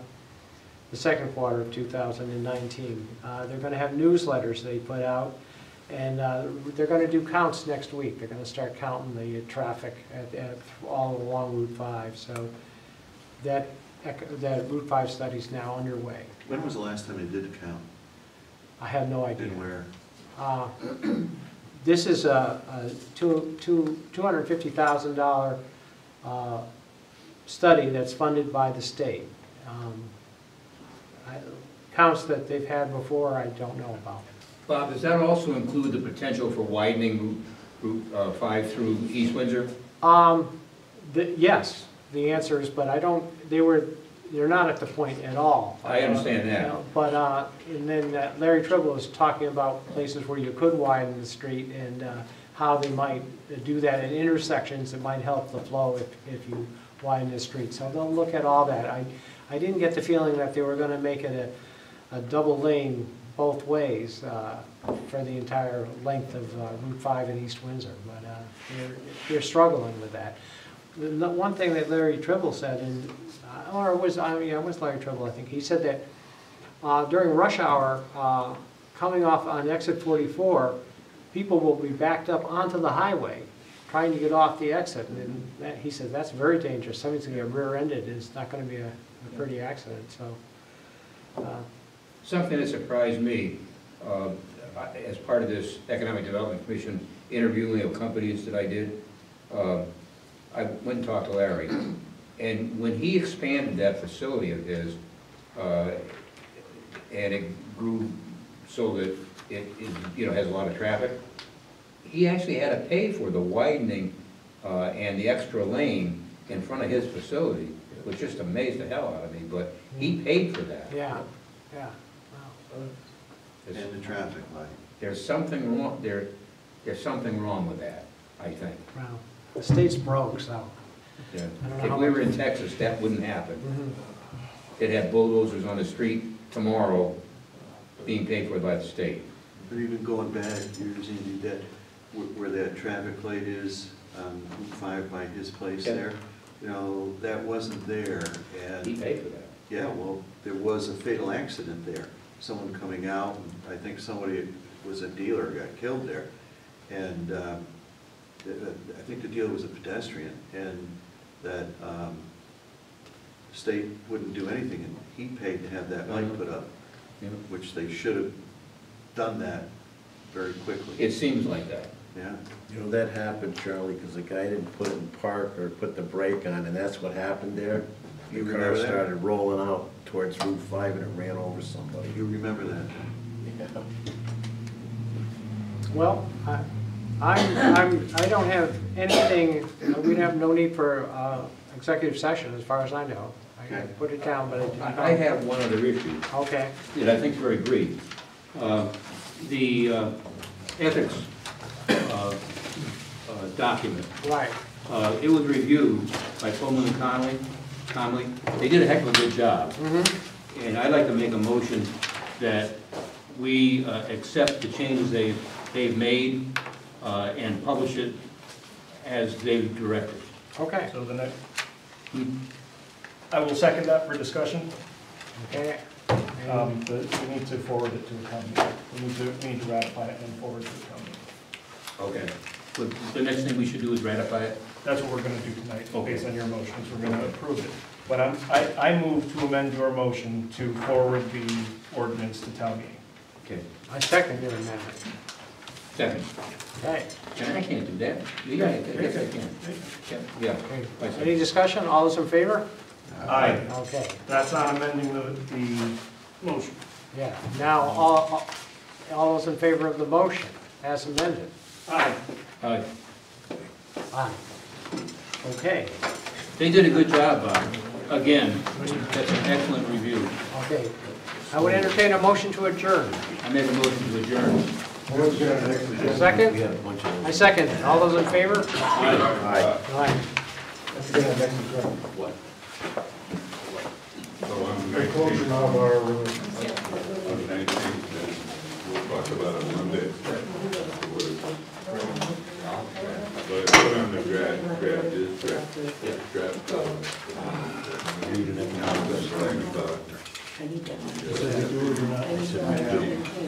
second quarter of 2019. They're going to have newsletters they put out, and they're going to do counts next week. They're going to start counting the traffic all along Route 5. So that Route 5 study is now underway. When was the last time you did a count? I have no idea. And where? This is a $250,000 study that's funded by the state. Counts that they've had before, I don't know about. Bob, does that also include the potential for widening Route 5 through East Windsor? Yes, the answer is, but I don't, they're not at the point at all. I understand that. But, and then Larry Tribble was talking about places where you could widen the street, and how they might do that at intersections that might help the flow if you widen the street. So they'll look at all that. I didn't get the feeling that they were going to make it a double lane both ways for the entire length of Route 5 in East Windsor, but they're struggling with that. The one thing that Larry Tribble said, or it was Larry Tribble, I think, he said that during rush hour, coming off on exit 44, people will be backed up onto the highway trying to get off the exit, and he said that's very dangerous. Somebody's going to get rear-ended, and it's not going to be a pretty accident. So. Something that surprised me as part of this Economic Development Commission interviewing of companies that I did, I went and talked to Larry, and when he expanded that facility of his, and it grew so that it has a lot of traffic, he actually had to pay for the widening and the extra lane in front of his facility, which just amazed the hell out of me, but he paid for that. Yeah, yeah. Wow. And the traffic light. There's something wrong, there's something wrong with that, I think. Wow. The state's broke, so. Yeah. I don't know If how we were much- in Texas, that wouldn't happen. Mhm. They'd have bulldozers on the street tomorrow being paid for by the state. But even going back years, Andy, that where that traffic light is on Route 5 by his place Yeah. there, that wasn't there, and He paid for that. yeah, well, there was a fatal accident there. Someone coming out, and I think somebody was a dealer, got killed there, and I think the dealer was a pedestrian, and that state wouldn't do anything, and he paid to have that light put up, Yeah. which they should have done that very quickly. It seems like that. Yeah. That happened, Charlie, because the guy didn't put it in park or put the brake on, and that's what happened there. The You car remember that? started rolling out towards Route 5 and it ran over somebody. You remember that? Yeah. Well, I don't have anything, we'd have no need for executive session as far as I know. I put it down, but I didn't. I have one other issue Okay, that I think is very brief. The ethics document, right. it was reviewed by Coleman and Conley. They did a heck of a good job. And I'd like to make a motion that we accept the changes they've made and publish it as they've directed. Okay, So the next, I will second that for discussion. okay. But we need to forward it to the town meeting. We need to ratify it and then forward it to the town meeting. Okay. But the next thing we should do is ratify it? That's what we're gonna do tonight, Okay. based on your motions, we're gonna approve it. But I move to amend your motion to forward the ordinance to town meeting. Okay. I second your amendment. Second. Okay. And I can't do that. Yeah, I guess I can. Yeah. I second. Any discussion? All those in favor? Aye. Okay, That's not amending the motion. yeah. Now, all those in favor of the motion as amended? Aye. Aye. Aye. Okay, They did a good job, again, that's an excellent review. okay. I would entertain a motion to adjourn. I make a motion to adjourn. Second? We had a bunch of. I second. All those in favor? Aye. Aye. What? So on the 19th, we'll talk about it Monday. But put on the draft, I need that one. So they do it or not? I need that one.